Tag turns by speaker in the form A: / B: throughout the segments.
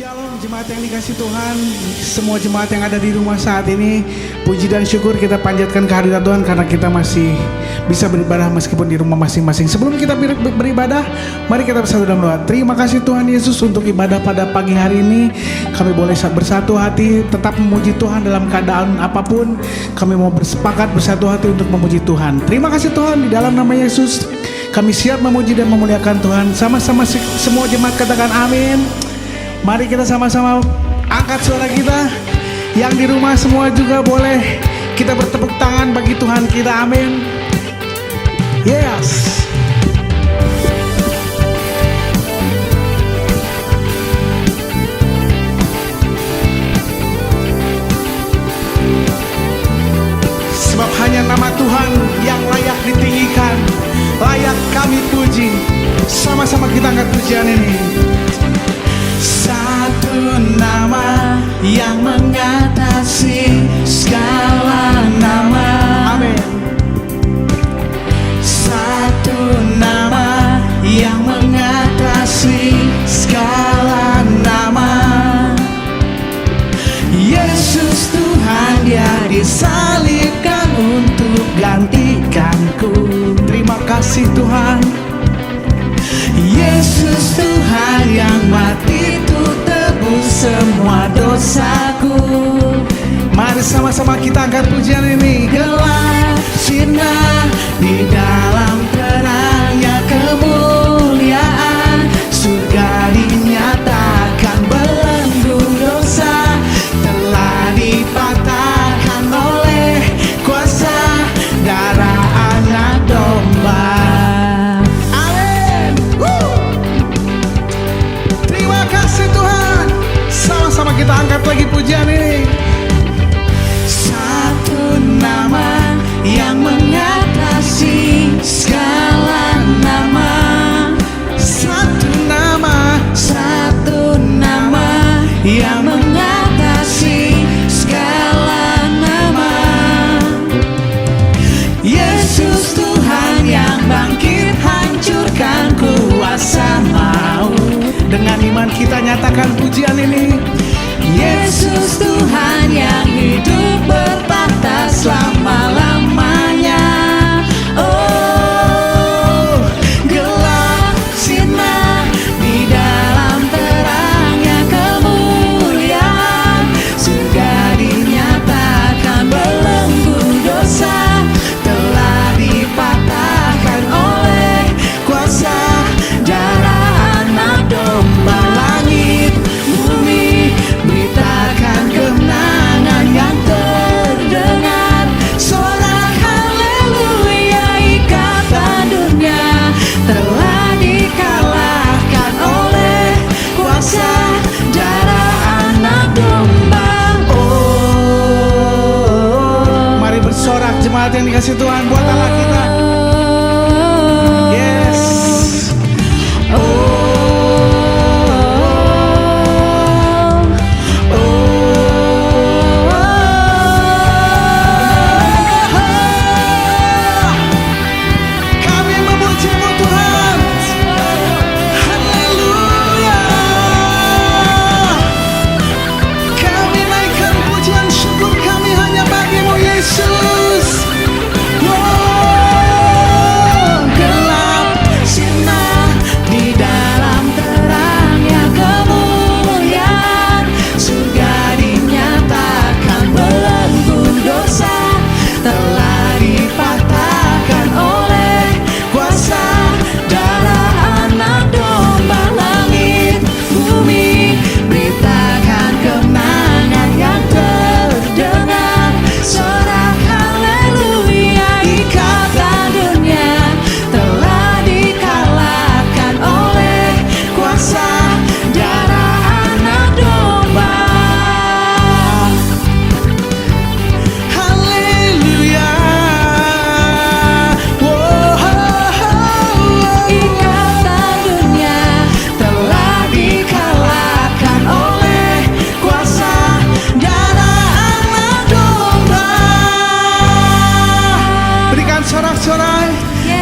A: Shalom jemaat yang dikasih Tuhan, semua jemaat yang ada di rumah saat ini, puji dan syukur kita panjatkan kehadirat Tuhan karena kita masih bisa beribadah meskipun di rumah masing-masing. Sebelum kita beribadah, mari kita bersatu dalam doa. Terima kasih Tuhan Yesus untuk ibadah pada pagi hari ini. Kami boleh bersatu hati, tetap memuji Tuhan dalam keadaan apapun. Kami mau bersepakat bersatu hati untuk memuji Tuhan. Terima kasih Tuhan, di dalam nama Yesus kami siap memuji dan memuliakan Tuhan. Sama-sama semua jemaat katakan amin. Mari kita sama-sama angkat suara kita. Yang di rumah semua juga boleh kita bertepuk tangan bagi Tuhan kita, amin. Yes. Sebab hanya nama Tuhan yang layak ditinggikan, layak kami puji. Sama-sama kita angkat pujian ini. Satu nama yang mengatasi segala nama. Amin. Satu nama yang mengatasi segala nama. Yesus Tuhan, Dia disalibkan untuk gantikanku. Terima kasih Tuhan. Yesus Tuhan yang mati untuk tebus semua dosaku. Mari sama-sama kita angkat pujian ini. Gelap sinar di dalam terangnya kemuliaan, surga dinyatakan belenggu dosa telah dipatahkan oleh kuasa darah anak domba. Sama kita angkat lagi pujian ini. Satu nama yang mengatasi segala nama. Satu nama yang mengatasi segala nama. Yesus Tuhan yang bangkit hancurkan kuasa maut. Dengan iman kita nyatakan pujian ini. Yesus Tuhan yang hidup bertahta selama-lamanya. Oh, gelap sinar di dalam terangnya kemuliaan, surga dinyatakan belenggu dosa telah dipatahkan oleh kuasa darah anak domba. Langit bumi beritakan kemenangan yang terdengar, sorak haleluya, ikatan dunia telah dikalahkan oleh kuasa darah anak domba. Oh, mari bersorak jemaat yang dikasih Tuhan buat Allah kita. Yes. Oh,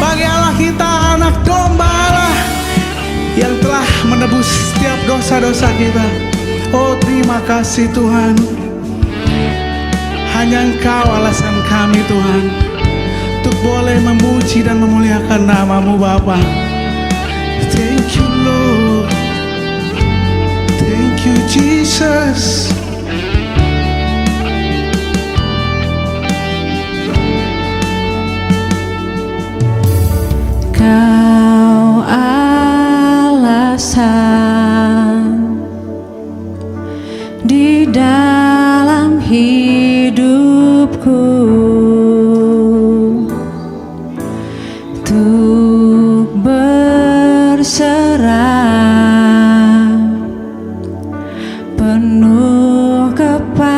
A: bagi Allah kita, anak domba Allah yang telah menebus setiap dosa-dosa kita. Oh terima kasih Tuhan, hanya Engkau alasan kami Tuhan untuk boleh memuji dan memuliakan nama-Mu Bapa. Thank you Lord, thank you Jesus.
B: Kau alasan di dalam hidupku untuk berserah penuh kepadamu.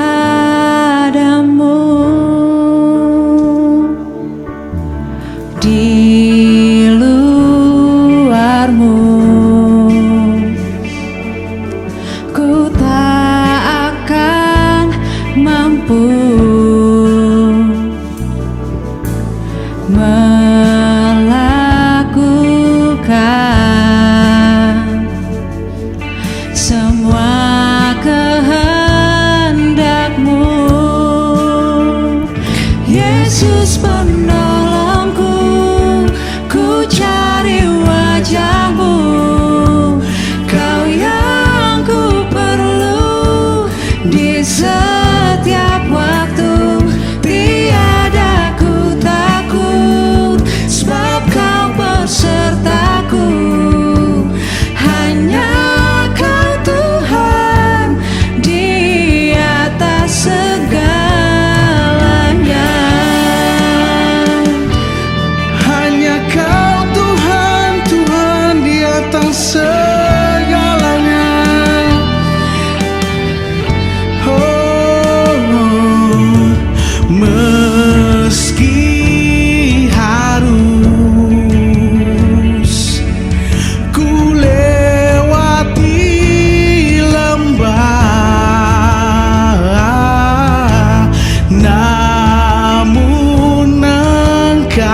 B: Di luarmu ku tak akan mampu melakukan semua kehendak-Mu. Yesus penolongku, ku cari wajah-Mu, Kau yang ku perlu di setiap waktu. Tiada ku takut, sebab Kau besertaku. Hanya Kau Tuhan di atas segalanya.
A: Hanya Kau Tuhan, Tuhan di atas segalanya. Oh, meski harus ku lewati lembah, namun Engkau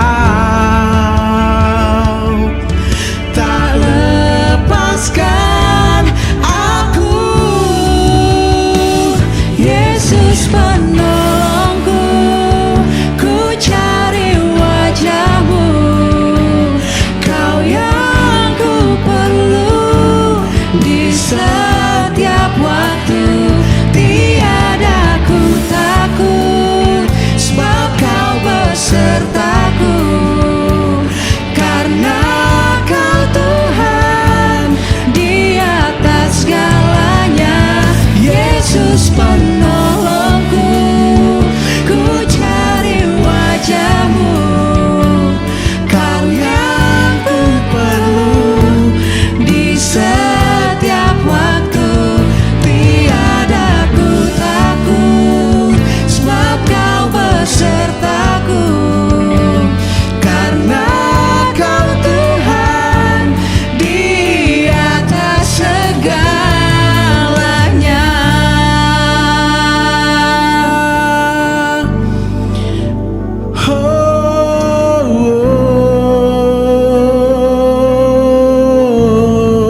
A: tak lepaskan aku.
B: Yesus penolongku, ku cari wajah-Mu, Kau yang ku perlu di setiap waktu. Tiada ku takut, sebab Kau besertaku. Karena Kau Tuhan di atas segalanya. Yesus penolongku, ku cari wajah-Mu, Kau yang ku perlu di setiap waktu. Tiada ku takut, sebab Kau besertaku. Karena Kau Tuhan di atas segalanya.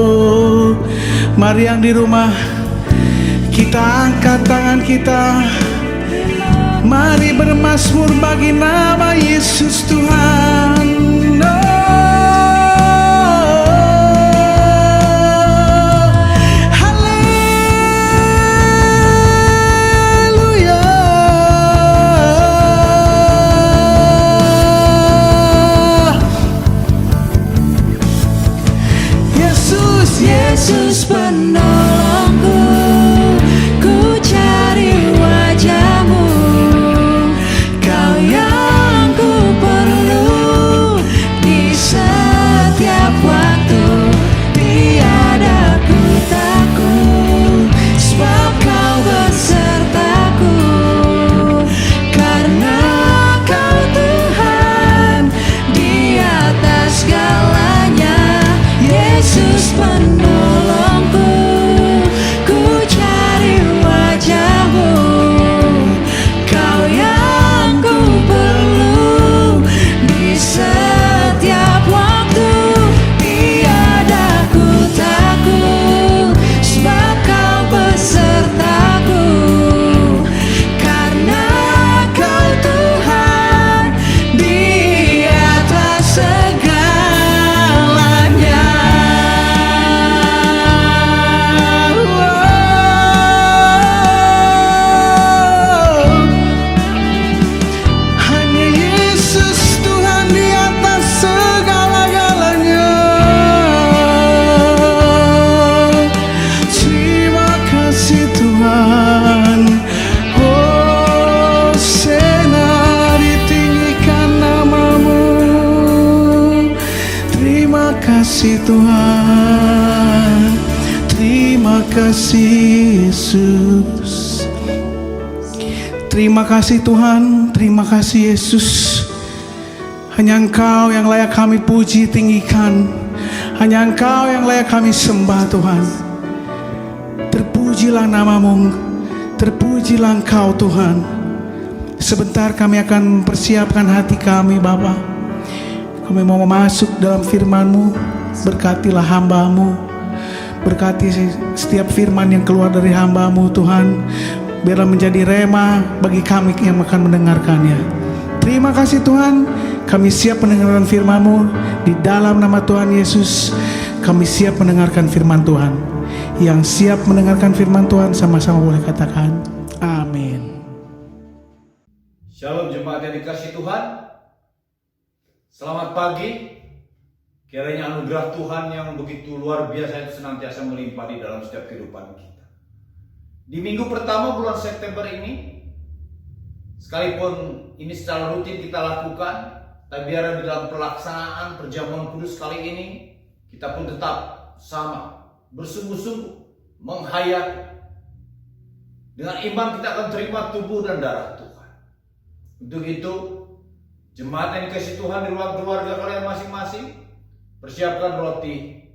A: Oh, mari yang di rumah kita angkat tangan kita, mari bermazmur bagi nama Yesus Tuhan. Haleluya. Yesus,
B: Yesus penolongku, ku cari wajah-Mu, Kau yang ku perlu
A: kasih Tuhan, terima kasih Yesus. Terima kasih Tuhan, terima kasih Yesus. Hanya Engkau yang layak kami puji tinggikan, hanya Engkau yang layak kami sembah Tuhan. Terpujilah namamu, terpujilah Engkau Tuhan. Sebentar kami akan mempersiapkan hati kami Bapa. Kami mau masuk dalam firman-Mu. Berkatilah hamba-Mu, berkati setiap firman yang keluar dari hamba-Mu Tuhan. Biarlah menjadi rema bagi kami yang akan mendengarkannya. Terima kasih Tuhan, kami siap mendengarkan firman-Mu. Di dalam nama Tuhan Yesus, kami siap mendengarkan firman Tuhan. Yang siap mendengarkan firman Tuhan sama-sama boleh katakan amin.
C: Shalom jemaat yang dikasihi Tuhan. Selamat pagi. Kiranya anugerah Tuhan yang begitu luar biasa itu senantiasa melimpah di dalam setiap kehidupan kita. Di minggu pertama bulan September ini, sekalipun ini secara rutin kita lakukan, tapi biar di dalam pelaksanaan perjamuan kudus kali ini, kita pun tetap sama, bersungguh-sungguh, menghayati. Dengan iman kita akan terima tubuh dan darah Tuhan. Untuk itu, jemaat yang dikasihi Tuhan di ruang keluarga kalian masing-masing, persiapkan roti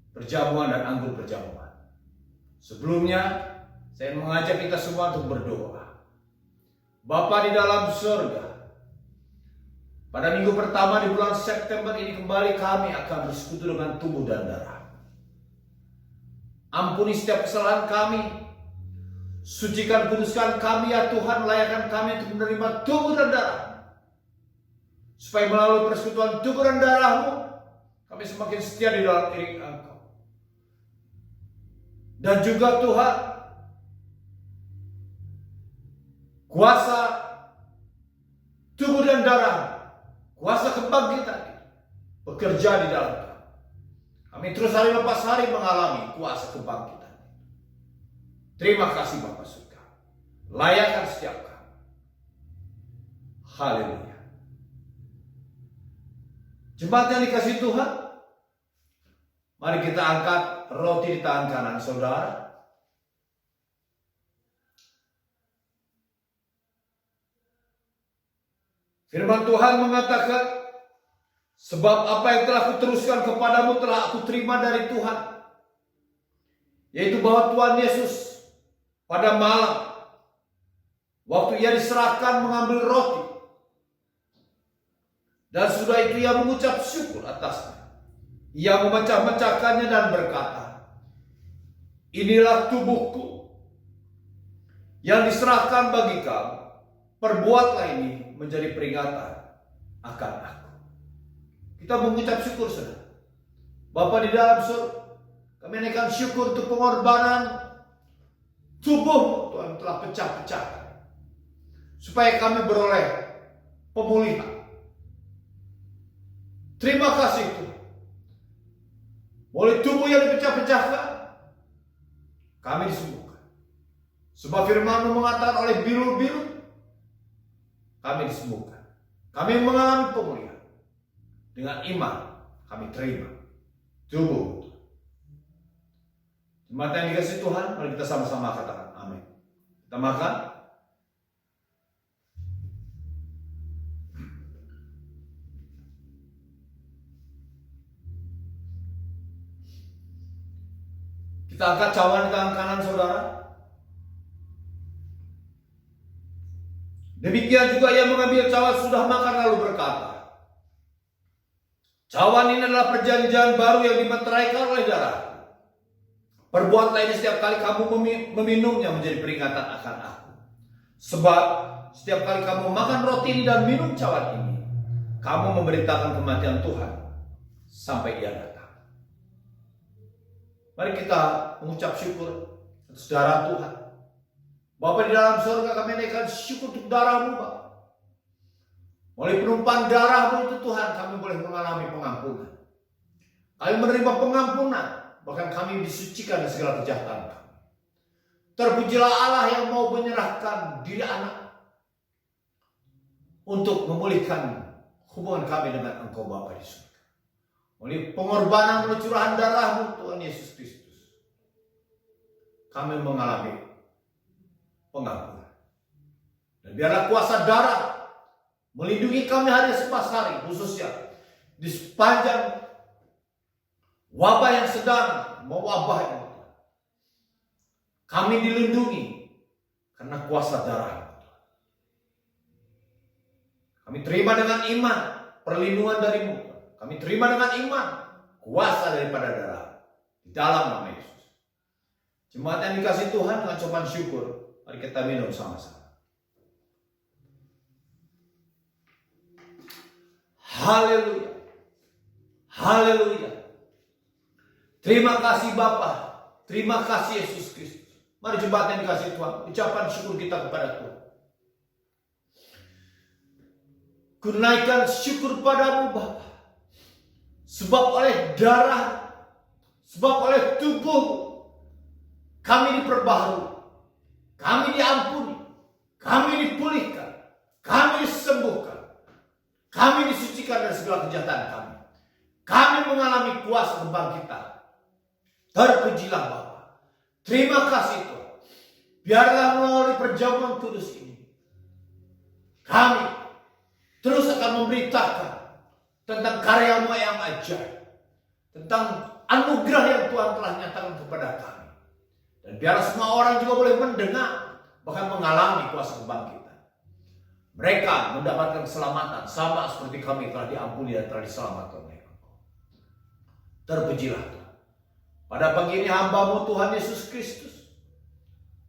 C: perjamuan dan anggur perjamuan. Sebelumnya, saya mengajak kita semua untuk berdoa. Bapa di dalam surga, pada minggu pertama di bulan September ini kembali kami akan bersekutu dengan tubuh dan darah. Ampuni setiap kesalahan kami, sucikan kuduskan kami ya Tuhan, layakkan kami untuk menerima tubuh dan darah. Supaya melalui persekutuan tubuh dan darah-Mu, kami semakin setia di dalam diri Engkau. Dan juga Tuhan, kuasa tubuh dan darah, kuasa kebangkitan bekerja di dalam kami. Kami terus hari lepas hari mengalami kuasa kebangkitan. Terima kasih Bapa Surga. Layakkan setiap kami. Haleluya. Jemaat yang dikasihi Tuhan, mari kita angkat roti di tangan kanan saudara. Firman Tuhan mengatakan, sebab apa yang telah kuteruskan kepadamu telah aku terima dari Tuhan, yaitu bahwa Tuhan Yesus pada malam waktu ia diserahkan mengambil roti, dan sudah itu ia mengucap syukur atasnya. Ia memecah-mecahkannya dan berkata, inilah tubuhku yang diserahkan bagi kamu. Perbuatlah ini menjadi peringatan akan aku. Kita mengucap syukur saudara. Bapa di dalam surga, kami naikkan syukur untuk pengorbanan tubuh Tuhan telah pecah-pecahkan, supaya kami beroleh pemulihan. Terima kasih Tuhan. Oleh tubuh yang dipecah-pecahkan, kami disembuhkan. Sebab firman-Mu mengatakan oleh biru-biru kami disembuhkan. Kami mengalami pemulihan. Dengan iman kami terima tubuh. Jemaat yang dikasihi Tuhan, mari kita sama-sama katakan amin. Kita makan. Kita angkat cawan di tangan kanan saudara. Demikian juga ia mengambil cawan sudah makan lalu berkata, cawan ini adalah perjanjian baru yang dimeteraikan oleh darah. Perbuatlah ini setiap kali kamu meminumnya menjadi peringatan akan aku. Sebab setiap kali kamu makan roti ini dan minum cawan ini, kamu memberitakan kematian Tuhan sampai ia datang. Mari kita mengucap syukur atas darah Tuhan. Bapa di dalam surga, kami naikkan syukur untuk darah-Mu Bapa. Oleh penumpahan darah-Mu itu Tuhan, kami boleh mengalami pengampunan. Kami menerima pengampunan, bahkan kami disucikan dari segala kejahatan kami. Terpujilah Allah yang mau menyerahkan diri anak untuk memulihkan hubungan kami dengan Engkau Bapa di surga. oleh pengorbanan, oleh curahan darah-Mu Tuhan Yesus Kristus, kami mengalami pengampunan. Dan biarlah kuasa darah melindungi kami hari selepas hari, khususnya di sepanjang wabah yang sedang mewabah ini. Kami dilindungi karena kuasa darah. Kami terima dengan iman perlindungan dari-Mu. Kami terima dengan iman kuasa daripada darah di dalam nama Yesus. Jemaat yang dikasihi Tuhan, dengan ucapan syukur, mari kita minum sama-sama. Haleluya. Haleluya. Terima kasih Bapa. Terima kasih Yesus Kristus. Mari jemaat yang dikasihi Tuhan, ucapan syukur kita kepada Tuhan. Kunaikan syukur padamu Bapa. Sebab oleh darah, sebab oleh tubuh kami diperbaharui, kami diampuni, kami dipulihkan, kami disembuhkan, kami disucikan dari segala kejahatan kami. Kami mengalami kuasa kebangkitan. Terpujilah Bapa. Terima kasih Tuhan. Biarlah melalui perjamuan kudus ini, kami terus akan memberitakan tentang karya-Mu yang ajaib, tentang anugerah yang Tuhan telah nyatakan kepada kami. Dan biar semua orang juga boleh mendengar, bahkan mengalami kuasa kebangkitan. Mereka mendapatkan keselamatan sama seperti kami telah diampuni dan telah diselamatkan oleh Engkau. Terpujilah Tuhan. Pada pagi ini hamba-Mu Tuhan Yesus Kristus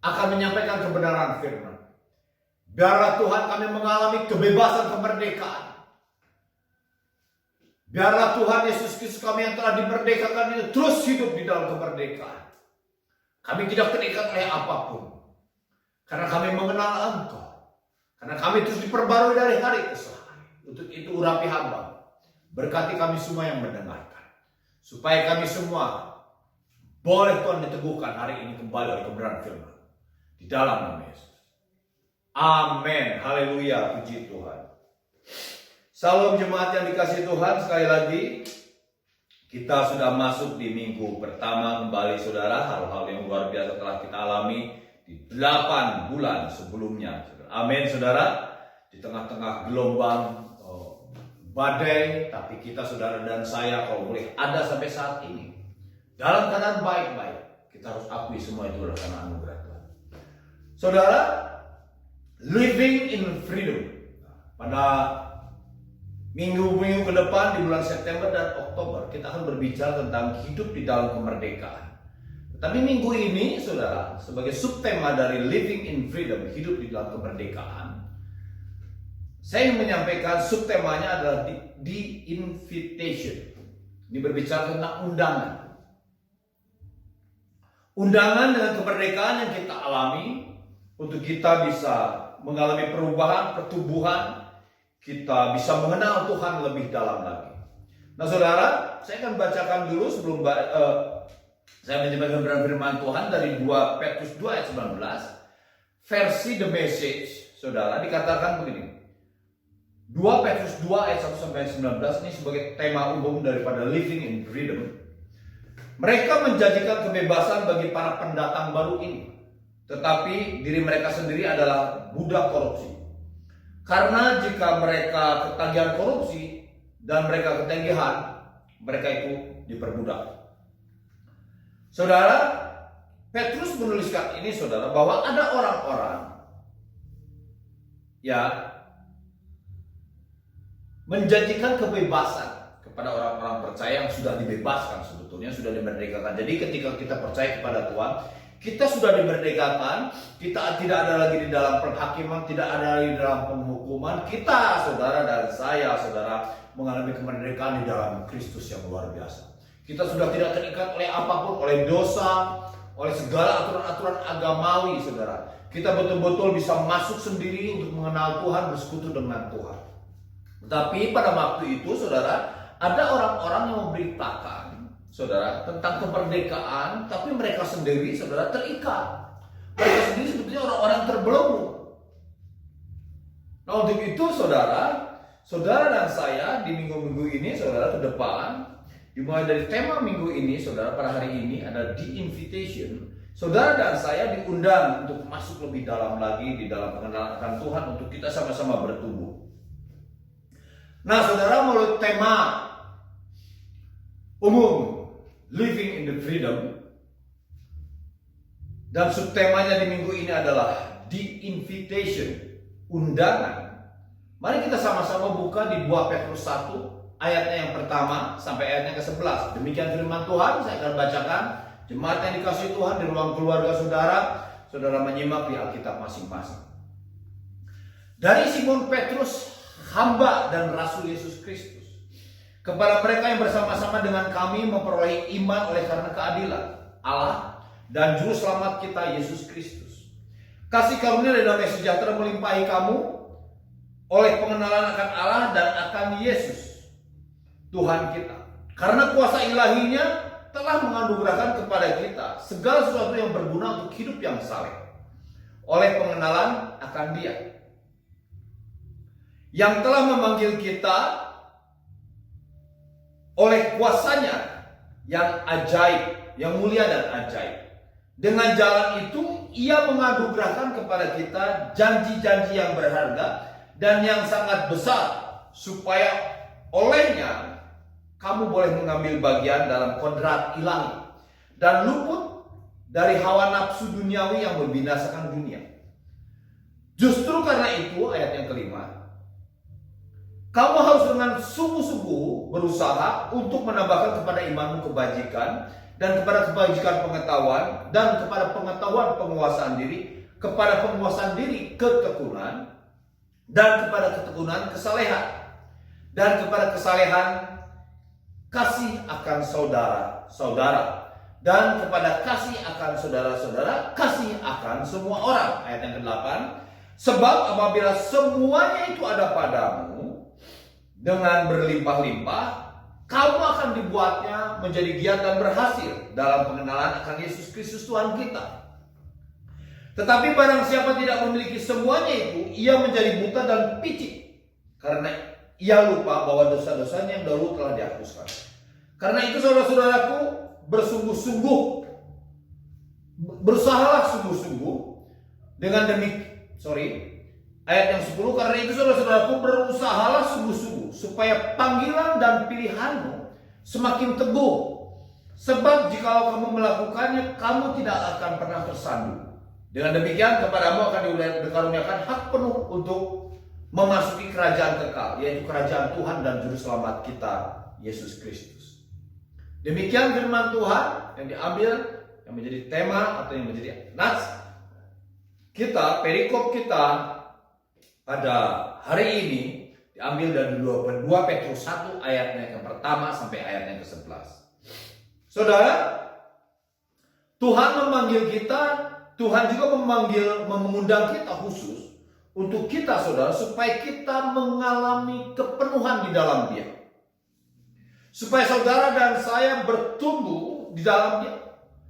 C: akan menyampaikan kebenaran firman. Biarlah Tuhan kami mengalami kebebasan kemerdekaan. Biarlah Tuhan Yesus Kristus kami yang telah dimerdekakan itu terus hidup di dalam kemerdekaan. Kami tidak terikat oleh apapun. Karena kami mengenal Engkau. Karena kami terus diperbarui dari hari ke hari. Untuk itu urapi hamba. Berkati kami semua yang mendengarkan. Supaya kami semua boleh Tuhan diteguhkan hari ini kembali oleh kebenaran firman. Di dalam nama Yesus. Amin. Haleluya. Puji Tuhan. Salam jemaat yang dikasihi Tuhan. Sekali lagi kita sudah masuk di minggu pertama kembali saudara. Hal-hal yang luar biasa telah kita alami di 8 bulan sebelumnya. Amin saudara. Di tengah-tengah gelombang badai, tapi kita saudara dan saya kalau boleh ada sampai saat ini dalam keadaan baik-baik. Kita harus akui semua itu adalah karena anugerah Tuhan. Saudara, living in freedom. Pada minggu-minggu ke depan di bulan September dan Oktober kita akan berbicara tentang hidup di dalam kemerdekaan. Tapi minggu ini saudara, sebagai subtema dari living in freedom, hidup di dalam kemerdekaan, saya ingin menyampaikan subtemanya adalah the invitation. Ini berbicara tentang undangan. Undangan dengan kemerdekaan yang kita alami untuk kita bisa mengalami perubahan, pertumbuhan, kita bisa mengenal Tuhan lebih dalam lagi. Nah saudara, saya akan bacakan dulu sebelum saya menyampaikan firman Tuhan dari 2 Petrus 2 ayat 19. Versi The Message, saudara, dikatakan begini. 2 Petrus 2 ayat 1 sampai 19 ini sebagai tema umum daripada living in freedom. Mereka menjanjikan kebebasan bagi para pendatang baru ini, tetapi diri mereka sendiri adalah budak korupsi. Karena jika mereka ketagihan korupsi dan mereka ketagihan, mereka itu diperbudak. Saudara, Petrus menuliskan ini saudara, bahwa ada orang-orang ya menjanjikan kebebasan kepada orang-orang percaya yang sudah dibebaskan, sebetulnya sudah dimerdekakan. Jadi ketika kita percaya kepada Tuhan, kita sudah dimerdekakan, kita tidak ada lagi di dalam penghakiman, tidak ada lagi di dalam penghukuman. Kita, saudara dan saya, saudara, mengalami kemerdekaan di dalam Kristus yang luar biasa. Kita sudah tidak terikat oleh apapun, oleh dosa, oleh segala aturan-aturan agamawi, saudara. Kita betul-betul bisa masuk sendiri untuk mengenal Tuhan, bersekutu dengan Tuhan. Tapi pada waktu itu, saudara, ada orang-orang yang memberitakan, saudara, tentang kemerdekaan, tapi mereka sendiri, saudara, terikat. Mereka sendiri sebetulnya orang-orang terbelenggu. Nah, untuk itu, saudara dan saya di minggu-minggu ini, saudara, ke depan, Dimulai dari tema minggu ini, saudara, pada hari ini ada The Invitation. Saudara dan saya diundang untuk masuk lebih dalam lagi di dalam pengenalan akan Tuhan untuk kita sama-sama bertumbuh. Nah, saudara, menurut tema umum Living in the Freedom, dan subtemanya di minggu ini adalah The Invitation, undangan. Mari kita sama-sama buka di 2 Petrus 1 ayatnya yang pertama sampai ayatnya ke-11. Demikian firman Tuhan, saya akan bacakan. Jemaat yang dikasihi Tuhan, di ruang keluarga saudara, saudara menyimak di Alkitab masing-masing. Dari Simon Petrus, hamba dan rasul Yesus Kristus, kepada mereka yang bersama-sama dengan kami memperoleh iman oleh karena keadilan Allah dan juru selamat kita Yesus Kristus. Kasih karunia dan damai sejahtera melimpahi kamu oleh pengenalan akan Allah dan akan Yesus Tuhan kita. Karena kuasa ilahinya telah menganugerahkan kepada kita segala sesuatu yang berguna untuk hidup yang saleh oleh pengenalan akan Dia yang telah memanggil kita oleh kuasanya yang ajaib, yang mulia dan ajaib. Dengan jalan itu Ia menganugerahkan kepada kita janji-janji yang berharga dan yang sangat besar, supaya olehnya kamu boleh mengambil bagian dalam kodrat ilahi dan luput dari hawa nafsu duniawi yang membinasakan dunia. Justru karena itu, ayat yang kelima, kamu harus dengan sungguh-sungguh berusaha untuk menambahkan kepada imanmu kebajikan, dan kepada kebajikan pengetahuan, dan kepada pengetahuan penguasaan diri, kepada penguasaan diri ketekunan, dan kepada ketekunan kesalehan, dan kepada kesalehan kasih akan saudara-saudara, dan kepada kasih akan saudara-saudara kasih akan semua orang. Ayat yang ke-8, sebab apabila semuanya itu ada padamu dengan berlimpah-limpah, kamu akan dibuatnya menjadi giat dan berhasil dalam pengenalan akan Yesus Kristus Tuhan kita. Tetapi barang siapa tidak memiliki semuanya itu, ia menjadi buta dan picik, karena ia lupa bahwa dosa-dosanya yang dahulu telah dihapuskan. Karena itu, saudara-saudaraku, berusahalah sungguh-sungguh dengan ayat yang 10, karena itu saudara-saudaraku, berusahalah sungguh-sungguh supaya panggilan dan pilihanmu semakin teguh. Sebab jikalau kamu melakukannya, kamu tidak akan pernah tersandung. Dengan demikian kepadamu akan dikaruniakan hak penuh untuk memasuki kerajaan kekal, yaitu kerajaan Tuhan dan juru selamat kita Yesus Kristus. Demikian firman Tuhan yang diambil, yang menjadi tema atau yang menjadi nas kita, perikop kita pada hari ini diambil dari 2 Petrus 1 ayatnya yang pertama sampai ayatnya ke-11. Saudara, Tuhan memanggil kita, Tuhan juga mengundang kita khusus untuk kita, saudara, supaya kita mengalami kepenuhan di dalam Dia. Supaya saudara dan saya bertumbuh di dalam Dia,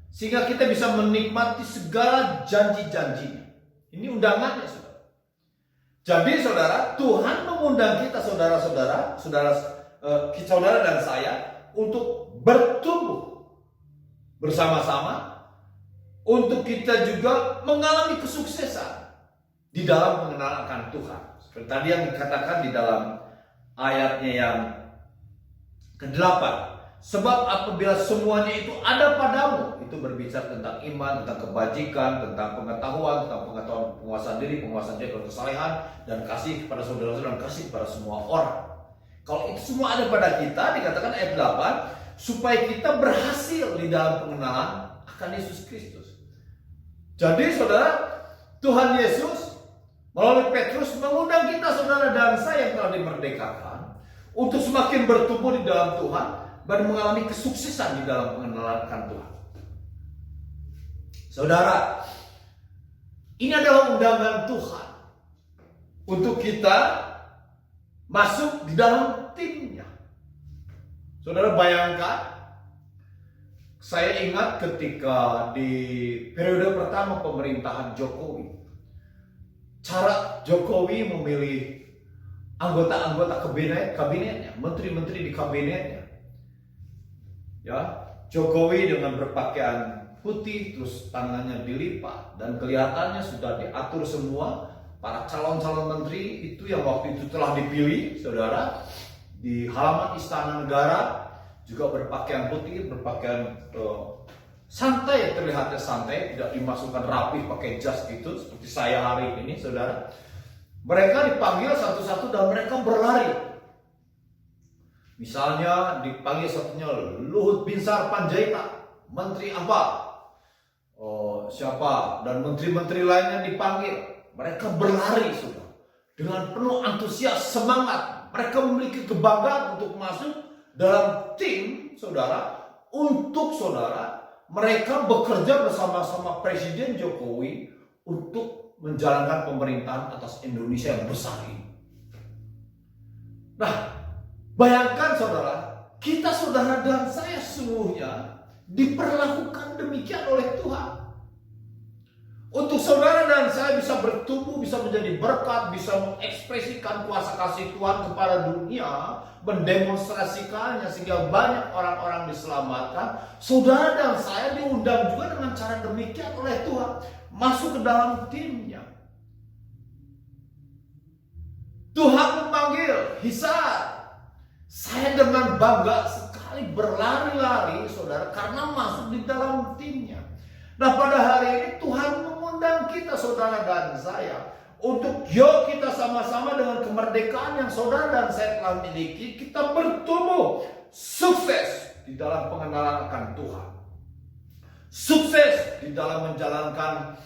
C: sehingga kita bisa menikmati segala janji-janjinya. Ini undangannya, saudara. Jadi, saudara, Tuhan mengundang kita, saudara dan saya, untuk bertumbuh bersama-sama, untuk kita juga mengalami kesuksesan di dalam pengenalan akan Tuhan. Seperti tadi yang dikatakan di dalam ayatnya yang ke-8. Sebab apabila semuanya itu ada padamu, itu berbicara tentang iman, tentang kebajikan, tentang pengetahuan penguasaan diri, penguasaan diri, kesalehan, dan kasih kepada saudara-saudara, dan kasih kepada semua orang. Kalau itu semua ada pada kita, dikatakan ayat 8, supaya kita berhasil di dalam pengenalan akan Yesus Kristus. Jadi, saudara, Tuhan Yesus melalui Petrus mengundang kita, saudara dan saya yang telah dimerdekakan, untuk semakin bertumbuh di dalam Tuhan dan mengalami kesuksesan di dalam pengenalan akan Tuhan. Saudara, ini adalah undangan Tuhan untuk kita masuk di dalam timnya. Saudara, bayangkan, saya ingat ketika di periode pertama pemerintahan Jokowi, cara Jokowi memilih anggota-anggota kabinetnya, menteri-menteri di kabinetnya. Ya, Jokowi dengan berpakaian putih, terus tangannya dilipat, dan kelihatannya sudah diatur semua. Para calon-calon menteri itu yang waktu itu telah dipilih, saudara, di halaman Istana Negara juga berpakaian putih, berpakaian santai, terlihatnya santai, tidak dimasukkan rapi pakai jas gitu seperti saya hari ini, saudara. Mereka dipanggil satu-satu dan mereka berlari. Misalnya dipanggil satunya Luhut Binsar Panjaitan, menteri apa? Siapa? Dan menteri-menteri lainnya dipanggil. Mereka berlari, saudara, dengan penuh antusias, semangat. Mereka memiliki kebanggaan untuk masuk dalam tim, saudara, untuk saudara mereka bekerja bersama-sama Presiden Jokowi untuk menjalankan pemerintahan atas Indonesia yang besar ini. Nah, bayangkan saudara, kita saudara dan saya seluruhnya diperlakukan demikian oleh Tuhan. Untuk saudara dan saya bisa bertumbuh, bisa menjadi berkat, bisa mengekspresikan kuasa kasih Tuhan kepada dunia, mendemonstrasikannya sehingga banyak orang-orang diselamatkan. Saudara dan saya diundang juga dengan cara demikian oleh Tuhan, masuk ke dalam timnya. Tuhan memanggil Hisar. Saya dengan bangga sekali berlari-lari, saudara, karena masuk di dalam timnya. Nah, pada hari ini Tuhan mengundang kita, saudara dan saya, untuk yuk kita sama-sama dengan kemerdekaan yang saudara dan saya telah miliki, kita bertumbuh sukses di dalam pengenalan akan Tuhan, sukses di dalam menjalankan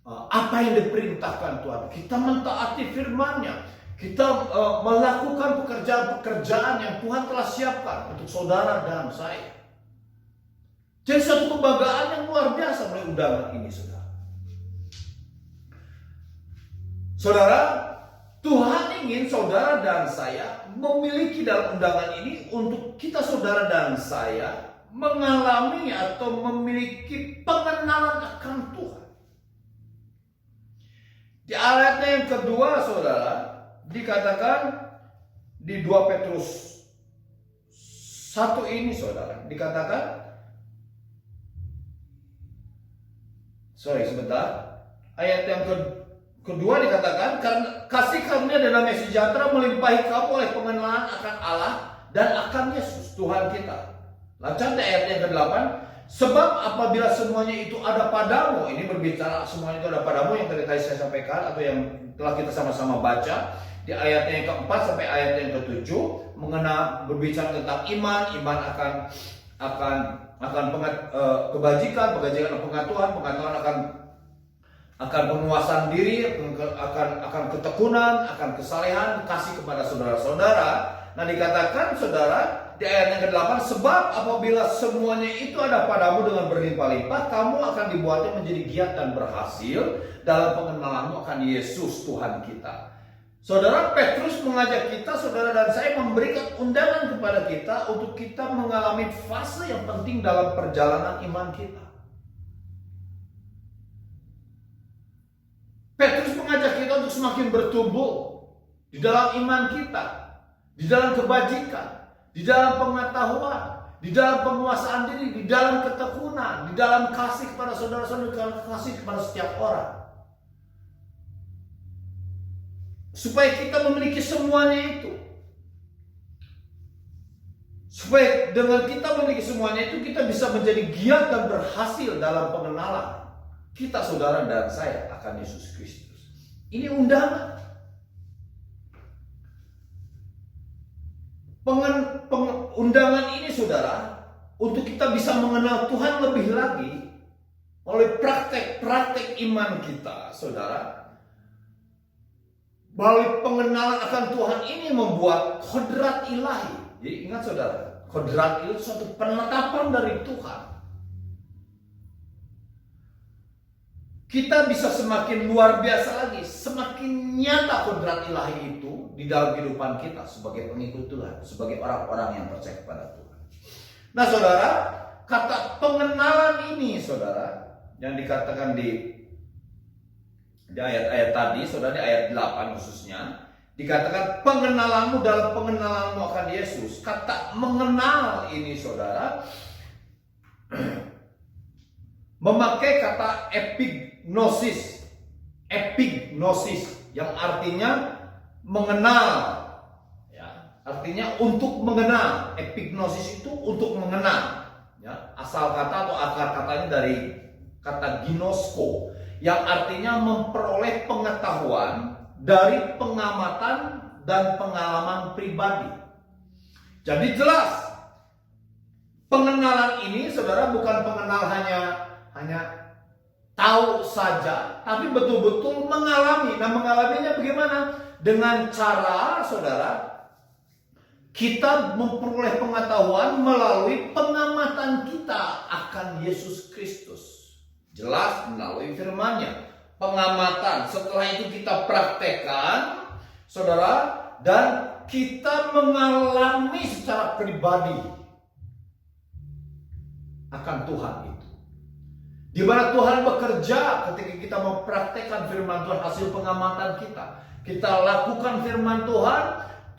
C: apa yang diperintahkan Tuhan. Kita mentaati firman-Nya, kita melakukan pekerjaan-pekerjaan yang Tuhan telah siapkan untuk saudara dan saya. Jadi satu kebanggaan yang luar biasa melalui undangan ini, saudara. Saudara, Tuhan ingin saudara dan saya memiliki dalam undangan ini untuk kita saudara dan saya mengalami atau memiliki pengenalan akan Tuhan. Di ayatnya yang kedua, saudara, dikatakan di 2 Petrus 1 ini, saudara, dikatakan, ayat yang kedua dikatakan, karena kasih karunia dan damai sejahtera melimpahi kamu oleh pengenalan akan Allah dan akan Yesus Tuhan kita. Lanjut ayat yang ke-8, sebab apabila semuanya itu ada padamu, ini berbicara semuanya itu ada padamu yang tadi saya sampaikan atau yang telah kita sama-sama baca di ayat yang ke-4 sampai ayat yang ke-7, berbicara tentang iman akan kebajikan pengetahuan akan penguasaan diri, akan ketekunan, akan kesalehan, kasih kepada saudara-saudara. Nah, dikatakan saudara di ayat yang ke-8, sebab apabila semuanya itu ada padamu dengan berlimpah-limpah, kamu akan dibuatnya menjadi giat dan berhasil dalam pengenalanmu akan Yesus Tuhan kita. Saudara, Petrus mengajak kita, saudara dan saya, memberikan undangan kepada kita untuk kita mengalami fase yang penting dalam perjalanan iman kita. Petrus mengajak kita untuk semakin bertumbuh di dalam iman kita, di dalam kebajikan, di dalam pengetahuan, di dalam penguasaan diri, di dalam ketekunan, di dalam kasih kepada saudara-saudara, kasih kepada setiap orang. Supaya kita memiliki semuanya itu. Supaya dengan kita memiliki semuanya itu, kita bisa menjadi giat dan berhasil dalam pengenalan kita, saudara dan saya, akan Yesus Kristus. Ini undangan. Undangan ini, saudara, untuk kita bisa mengenal Tuhan lebih lagi oleh praktek-praktek iman kita, saudara. Melalui pengenalan akan Tuhan ini membuat kodrat ilahi. Jadi ingat saudara, kodrat itu suatu penetapan dari Tuhan. Kita bisa semakin luar biasa lagi, semakin nyata kodrat ilahi itu di dalam kehidupan kita sebagai pengikut Tuhan, sebagai orang-orang yang percaya kepada Tuhan. Nah saudara, kata pengenalan ini, saudara, yang dikatakan di ayat-ayat tadi, saudara, di ayat 8 khususnya, dikatakan pengenalanmu dalam pengenalanmu akan Yesus. Kata mengenal ini, saudara, memakai kata epignosis. Epignosis yang artinya mengenal, ya, artinya untuk mengenal. Epignosis itu untuk mengenal, ya. Asal kata atau akar katanya dari kata ginosko yang artinya memperoleh pengetahuan dari pengamatan dan pengalaman pribadi. Jadi jelas pengenalan ini, saudara, bukan pengenal hanya tahu saja, tapi betul-betul mengalami. Nah, mengalaminya bagaimana? Dengan cara, saudara, kita memperoleh pengetahuan melalui pengamatan kita akan Yesus Kristus. Jelas melalui firman-Nya. Pengamatan, setelah itu kita praktekkan, saudara, dan kita mengalami secara pribadi akan Tuhan itu. Di mana Tuhan bekerja ketika kita mempraktekkan firman Tuhan, hasil pengamatan kita. Kita lakukan firman Tuhan,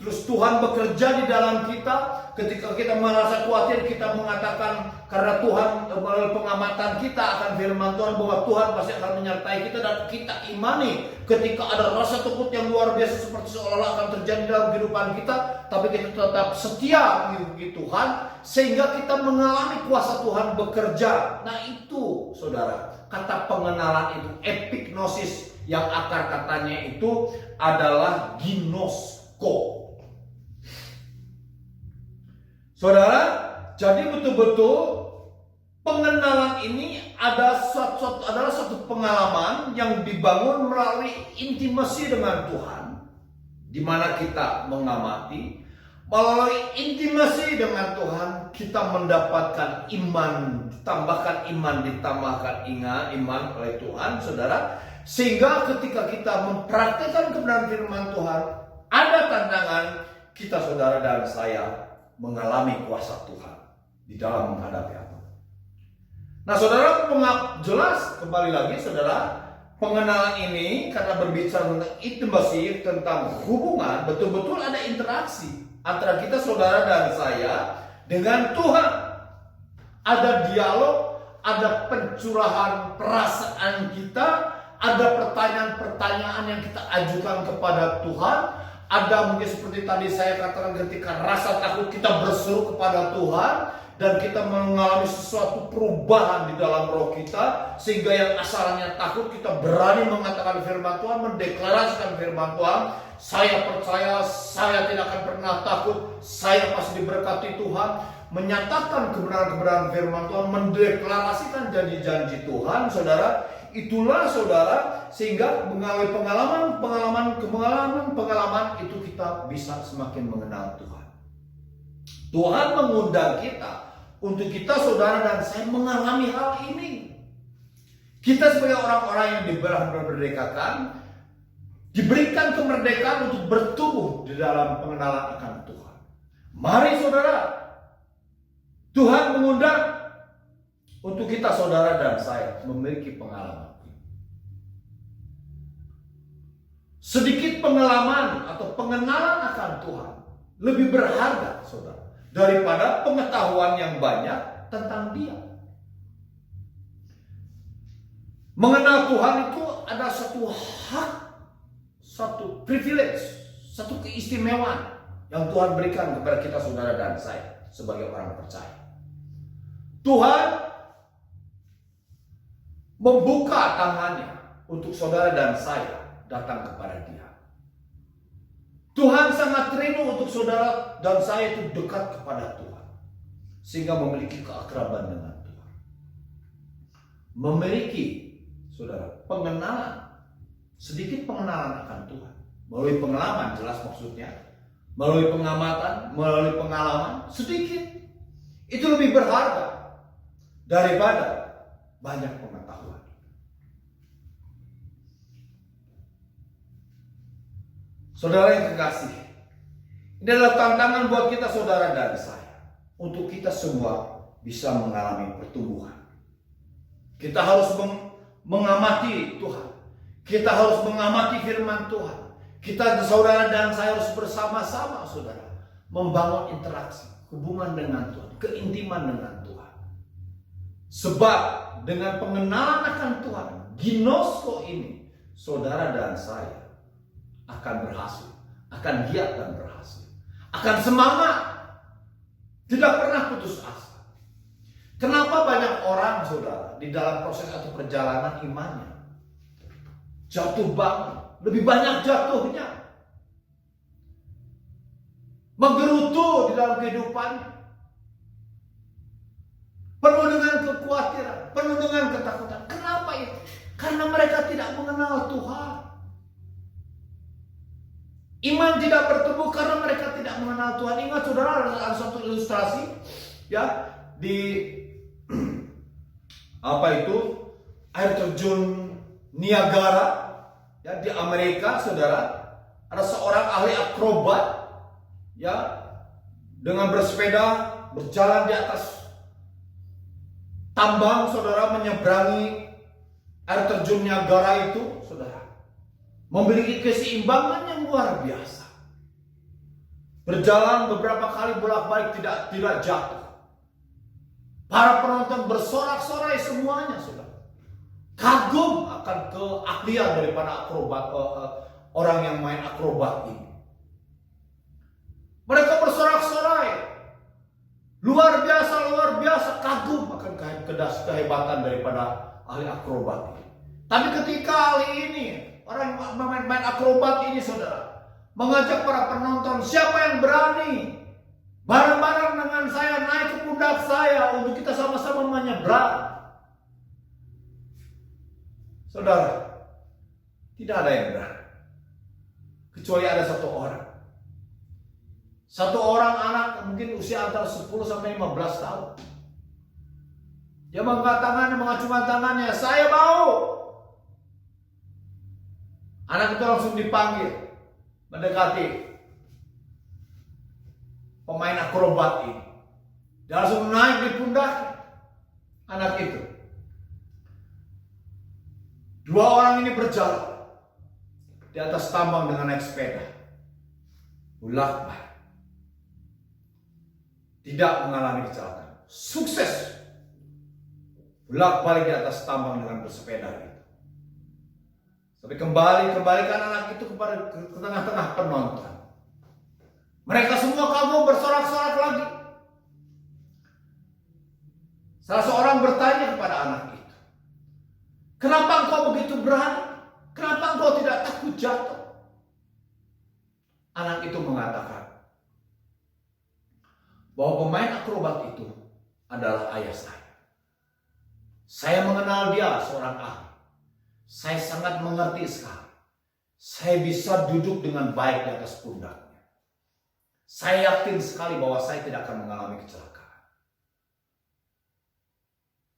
C: terus Tuhan bekerja di dalam kita. Ketika kita merasa khawatir, kita mengatakan karena Tuhan melalui pengamatan kita akan firman Tuhan bahwa Tuhan pasti akan menyertai kita, dan kita imani ketika ada rasa takut yang luar biasa seperti seolah-olah akan terjadi dalam kehidupan kita, tapi kita tetap setia mengikuti Tuhan sehingga kita mengalami kuasa Tuhan bekerja. Nah itu, saudara, kata pengenalan itu, epignosis, yang akar katanya itu adalah ginosko. Saudara, jadi betul-betul pengenalan ini adalah satu pengalaman yang dibangun melalui intimasi dengan Tuhan, di mana kita mengamati. Melalui intimasi dengan Tuhan, kita mendapatkan iman, ditambahkan iman oleh Tuhan, saudara. Sehingga ketika kita mempraktikkan kebenaran firman Tuhan, ada tantangan kita, saudara dan saya, mengalami kuasa Tuhan di dalam menghadapi apa. Nah, saudara, jelas kembali lagi, saudara, pengenalan ini karena berbicara tentang intimasi, tentang hubungan, betul-betul ada interaksi antara kita, saudara dan saya, dengan Tuhan. Ada dialog, ada pencurahan perasaan kita, ada pertanyaan-pertanyaan yang kita ajukan kepada Tuhan. Ada mungkin seperti tadi saya katakan, ketika rasa takut kita berseru kepada Tuhan, dan kita mengalami sesuatu perubahan di dalam roh kita, sehingga yang asalnya takut kita berani mengatakan firman Tuhan, mendeklarasikan firman Tuhan. Saya percaya, saya tidak akan pernah takut, saya pasti diberkati Tuhan. Menyatakan kebenaran-kebenaran firman Tuhan, mendeklarasikan janji-janji Tuhan, saudara. Itulah, saudara, sehingga melalui pengalaman itu kita bisa semakin mengenal Tuhan. Tuhan mengundang kita untuk kita, saudara dan saya, mengalami hal ini. Kita sebagai orang-orang yang diberdekakan, diberikan kemerdekaan untuk bertumbuh di dalam pengenalan akan Tuhan. Mari, saudara, Tuhan mengundang untuk kita, saudara dan saya, memiliki pengalaman. Sedikit pengalaman atau pengenalan akan Tuhan lebih berharga, saudara, daripada pengetahuan yang banyak tentang Dia. Mengenal Tuhan itu ada satu hak, satu privilege, satu keistimewaan yang Tuhan berikan kepada kita, saudara dan saya, sebagai orang percaya. Tuhan membuka tangannya untuk saudara dan saya datang kepada Dia. Tuhan sangat rindu untuk saudara dan saya itu dekat kepada Tuhan, sehingga memiliki keakraban dengan Tuhan. Memiliki, saudara, pengenalan, sedikit pengenalan akan Tuhan. Melalui pengalaman, jelas maksudnya. Melalui pengamatan, melalui pengalaman, sedikit. Itu lebih berharga daripada banyak pengetahuan. Saudara yang kekasih, ini adalah tantangan buat kita, saudara dan saya, untuk kita semua bisa mengalami pertumbuhan. Kita harus mengamati Tuhan. Kita harus mengamati firman Tuhan. Kita, saudara dan saya, harus bersama-sama, saudara, membangun interaksi, hubungan dengan Tuhan, keintiman dengan Tuhan. Sebab dengan pengenalan akan Tuhan, ginosko ini, saudara dan saya akan berhasil, akan giat dan berhasil, akan semangat, tidak pernah putus asa. Kenapa banyak orang, saudara, di dalam proses atau perjalanan imannya jatuh bangun, lebih banyak jatuhnya, menggerutu di dalam kehidupannya, penuh dengan kekhawatiran, penuh dengan ketakutan. Kenapa itu? Karena mereka tidak mengenal Tuhan. Iman tidak bertumbuh karena mereka tidak mengenal Tuhan. Ingat saudara, ada satu ilustrasi ya di air terjun Niagara ya di Amerika, saudara. Ada seorang ahli akrobat ya dengan bersepeda berjalan di atas tambang, saudara, menyeberangi air terjun Niagara itu, saudara, memiliki keseimbangan yang luar biasa. Berjalan beberapa kali bolak-balik tidak jatuh. Para penonton bersorak-sorai semuanya, saudara. Kagum akan keahlian daripada akrobat, orang yang main akrobat ini. Mereka bersorak-sorai, luar biasa, kagum akan kehebatan daripada ahli akrobat ini. Tapi ketika ahli ini, orang main akrobat ini, saudara, mengajak para penonton, siapa yang berani bareng-bareng dengan saya naik ke pundak saya untuk kita sama-sama menyeberang? Saudara, tidak ada yang berani, kecuali ada satu orang. Satu orang anak mungkin usia antara 10 sampai 15 tahun. Dia mengangkat tangannya, mengacungkan tangannya, saya mau. Anak itu langsung dipanggil, mendekati pemain akrobat ini. Dia langsung naik di pundak anak itu. Dua orang ini berjalan di atas tambang dengan naik sepeda. Bolak-balik. Tidak mengalami kecelakaan. Sukses. Bolak-balik di atas tambang dengan bersepeda itu. Tapi kembalikan anak itu ke tengah-tengah penonton. Mereka semua kagum, bersorak-sorak lagi. Salah seorang bertanya kepada anak itu, kenapa engkau begitu berani? Kenapa engkau tidak takut jatuh? Anak itu mengatakan bahwa pemain akrobat itu adalah ayah saya. Saya mengenal dia seorang ahli. Saya sangat mengerti sekali. Saya bisa duduk dengan baik di atas pundaknya. Saya yakin sekali bahwa saya tidak akan mengalami kecelakaan.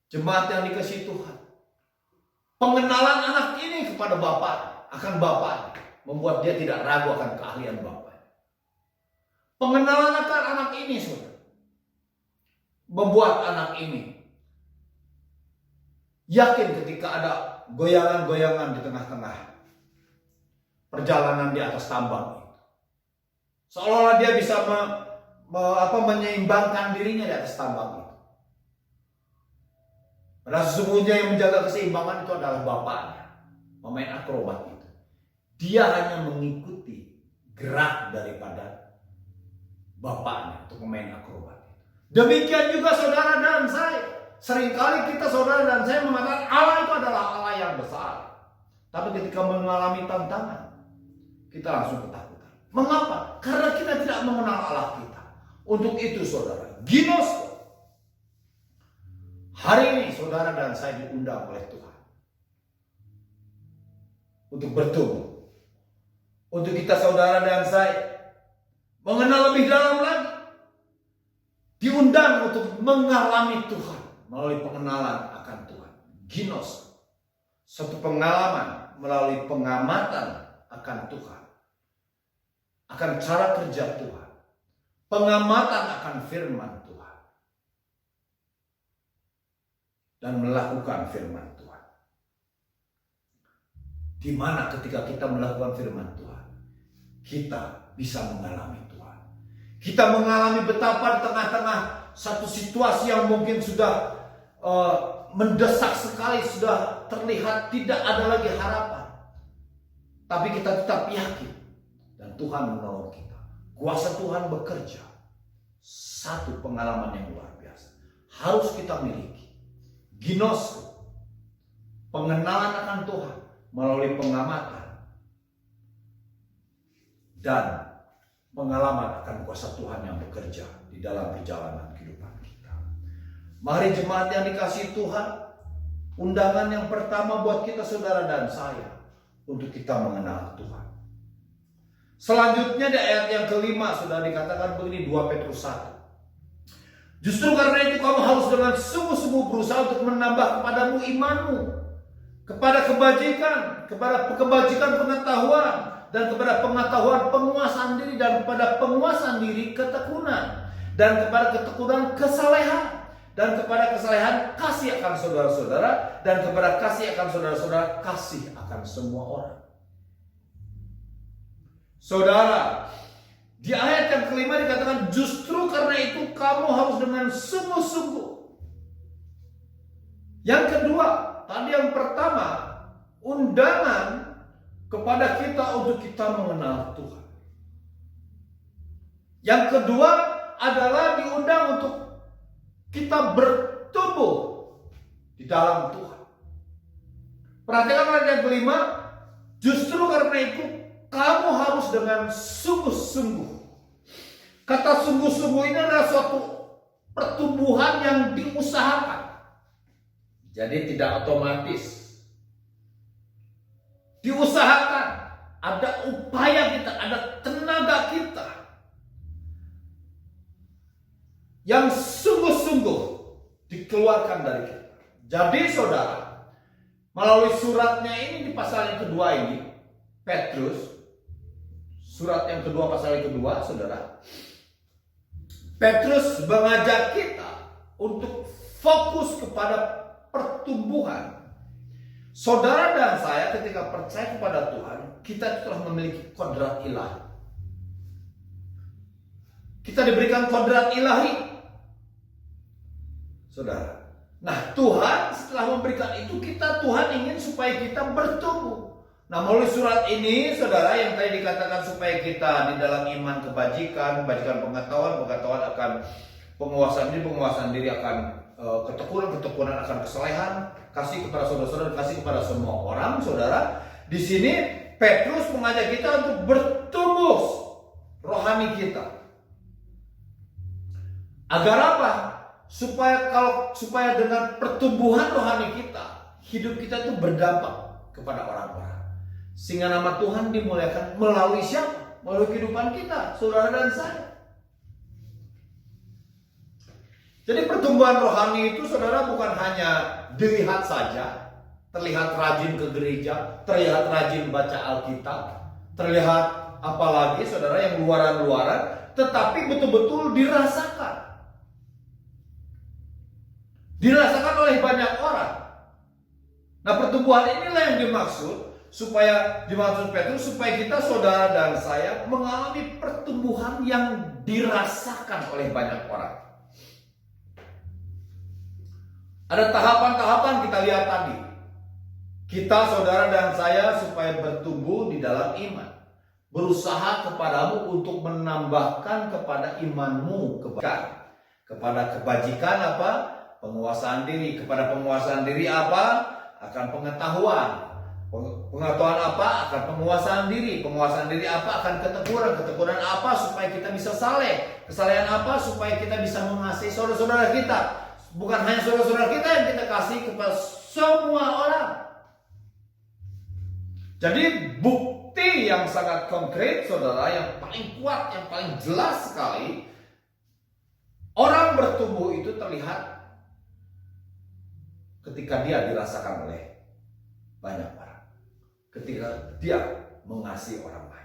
C: Jemaat yang dikasihi Tuhan, pengenalan anak ini kepada Bapak akan Bapak membuat dia tidak ragu akan keahlian Bapak. Pengenalan akan anak ini, saudara, membuat anak ini yakin ketika ada goyangan-goyangan di tengah-tengah perjalanan di atas tambang itu. Seolah-olah dia bisa menyeimbangkan dirinya di atas tambang itu. Padahal sesungguhnya yang menjaga keseimbangan itu adalah bapaknya, pemain akrobat itu. Dia hanya mengikuti gerak daripada bapaknya untuk pemain akrobat itu. Demikian juga saudara dan saya. Seringkali kita, saudara dan saya, mengatakan Allah itu adalah Allah yang besar. Tapi ketika mengalami tantangan, kita langsung ketakutan. Mengapa? Karena kita tidak mengenal Allah kita. Untuk itu, saudara, ginos. Hari ini saudara dan saya diundang oleh Tuhan untuk bertumbuh. Untuk kita, saudara dan saya, mengenal lebih dalam lagi. Diundang untuk mengalami Tuhan melalui pengenalan akan Tuhan. Ginos. Satu pengalaman melalui pengamatan akan Tuhan. Akan cara kerja Tuhan. Pengamatan akan firman Tuhan. Dan melakukan firman Tuhan. Di mana ketika kita melakukan firman Tuhan, kita bisa mengalami Tuhan. Kita mengalami betapa di tengah-tengah satu situasi yang mungkin sudah mendesak sekali, sudah terlihat tidak ada lagi harapan. Tapi kita tetap yakin dan Tuhan menolong kita. Kuasa Tuhan bekerja. Satu pengalaman yang luar biasa harus kita miliki. Ginos, pengenalan akan Tuhan melalui pengamatan dan pengalaman akan kuasa Tuhan yang bekerja di dalam perjalanan kehidupan kita. Mari jemaat yang dikasihi Tuhan, undangan yang pertama buat kita saudara dan saya untuk kita mengenal Tuhan. Selanjutnya di ayat yang kelima sudah dikatakan begini, 2 Petrus 1. Justru karena itu kamu harus dengan sungguh-sungguh berusaha untuk menambah kepadamu imanmu, kepada kebajikan pengetahuan, dan kepada pengetahuan penguasaan diri, dan kepada penguasaan diri ketekunan, dan kepada ketekunan kesalehan, dan kepada kesalehan kasih akan saudara-saudara, dan kepada kasih akan saudara-saudara kasih akan semua orang. Saudara, di ayat yang kelima dikatakan justru karena itu kamu harus dengan sungguh-sungguh. Yang kedua, tadi yang pertama, undangan kepada kita untuk kita mengenal Tuhan. Yang kedua adalah diundang untuk kita bertumbuh di dalam Tuhan. Perhatikan ayat yang kelima, justru karena itu kamu harus dengan sungguh-sungguh. Kata sungguh-sungguh ini adalah suatu pertumbuhan yang diusahakan. Jadi tidak otomatis. Diusahakan. Ada upaya kita, ada tenaga kita yang sungguh-sungguh dikeluarkan dari kita. Jadi saudara, melalui suratnya ini di pasal yang kedua ini, Petrus, surat yang kedua pasal yang kedua, saudara, Petrus mengajak kita untuk fokus kepada pertumbuhan. Saudara dan saya ketika percaya kepada Tuhan, kita telah memiliki kodrat ilahi. Kita diberikan kodrat ilahi, saudara. Nah, Tuhan setelah memberikan itu, Tuhan ingin supaya kita bertumbuh. Nah, melalui surat ini, saudara, yang tadi dikatakan supaya kita di dalam iman kebajikan pengetahuan akan penguasaan diri akan ketekunan akan kesalehan, kasih kepada saudara-saudara, kasih kepada semua orang, saudara. Di sini Petrus mengajak kita untuk bertumbuh rohani kita. Agar apa? Supaya dengan pertumbuhan rohani kita, hidup kita itu berdampak kepada orang-orang. Sehingga nama Tuhan dimuliakan melalui siapa? Melalui kehidupan kita, saudara dan saya. Jadi pertumbuhan rohani itu, saudara, bukan hanya dilihat saja, terlihat rajin ke gereja, terlihat rajin baca Alkitab, terlihat apalagi, saudara, yang luaran-luaran, tetapi betul-betul dirasakan. Dirasakan oleh banyak orang. Nah, pertumbuhan inilah yang dimaksud Petrus, supaya kita, saudara dan saya, mengalami pertumbuhan yang dirasakan oleh banyak orang. Ada tahapan-tahapan kita lihat tadi. Kita, saudara dan saya, supaya bertumbuh di dalam iman, berusaha kepadamu untuk menambahkan kepada imanmu kepada kebajikan apa? Penguasaan diri. Kepada penguasaan diri apa? Akan pengetahuan. Pengetahuan apa? Akan penguasaan diri. Penguasaan diri apa? Akan ketekunan. Ketekunan apa? Supaya kita bisa saleh. Kesalehan apa? Supaya kita bisa mengasihi saudara-saudara kita. Bukan hanya saudara-saudara kita yang kita kasih, kepada semua orang. Jadi bukti yang sangat konkret, saudara, yang paling kuat, yang paling jelas sekali, orang bertumbuh itu terlihat ketika dia dirasakan oleh banyak orang, ketika dia mengasihi orang lain.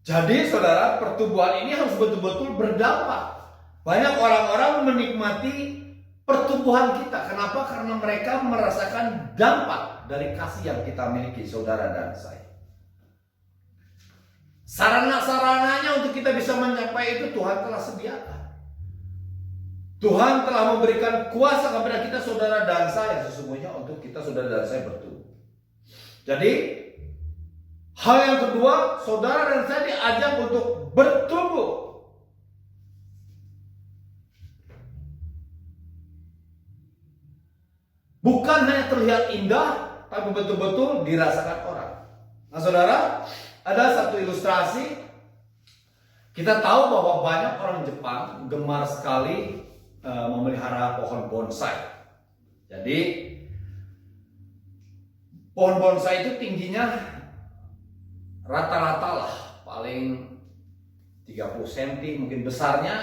C: Jadi, saudara, pertumbuhan ini harus betul-betul berdampak. Banyak orang-orang menikmati pertumbuhan kita. Kenapa? Karena mereka merasakan dampak dari kasih yang kita miliki, saudara dan saya. Sarana-sarananya untuk kita bisa mencapai itu Tuhan telah sediakan. Tuhan telah memberikan kuasa kepada kita saudara dan saya sesungguhnya untuk kita saudara dan saya bertumbuh. Jadi hal yang kedua, saudara dan saya diajak untuk bertumbuh. Bukan hanya terlihat indah, tapi betul-betul dirasakan orang. Nah saudara, ada satu ilustrasi. Kita tahu bahwa banyak orang Jepang gemar sekali memelihara pohon bonsai. Jadi pohon bonsai itu tingginya rata-rata lah paling 30 cm, mungkin besarnya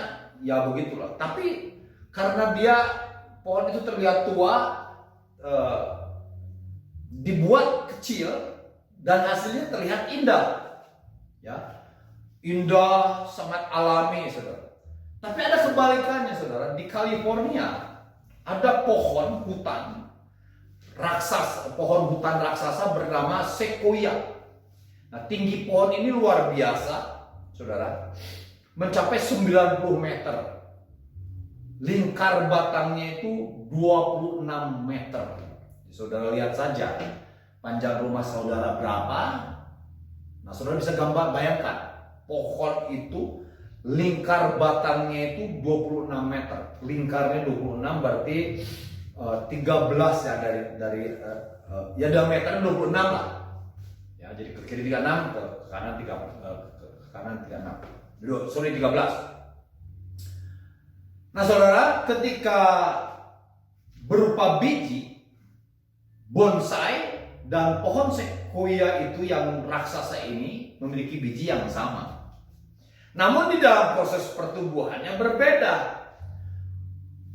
C: ya begitulah. Tapi karena dia pohon itu terlihat tua, dibuat kecil dan hasilnya terlihat indah, ya indah, sangat alami, saudara. Tapi ada kebalikannya, saudara. Di California ada pohon hutan raksasa, pohon hutan raksasa bernama sequoia. Nah, tinggi pohon ini luar biasa, saudara, mencapai 90 meter. Lingkar batangnya itu 26 meter. Saudara lihat saja panjang rumah saudara berapa. Nah, saudara bisa bayangkan pohon itu lingkar batangnya itu 26 meter. Lingkarnya 26 berarti 13 ya dari ya diameternya 26 lah. Ya, jadi ke kiri 36, ke kanan 3 ke kanan 36. Sorry 13. Nah, saudara, ketika berupa biji bonsai dan pohon sequoia itu yang raksasa ini memiliki biji yang sama. Namun di dalam proses pertumbuhannya berbeda.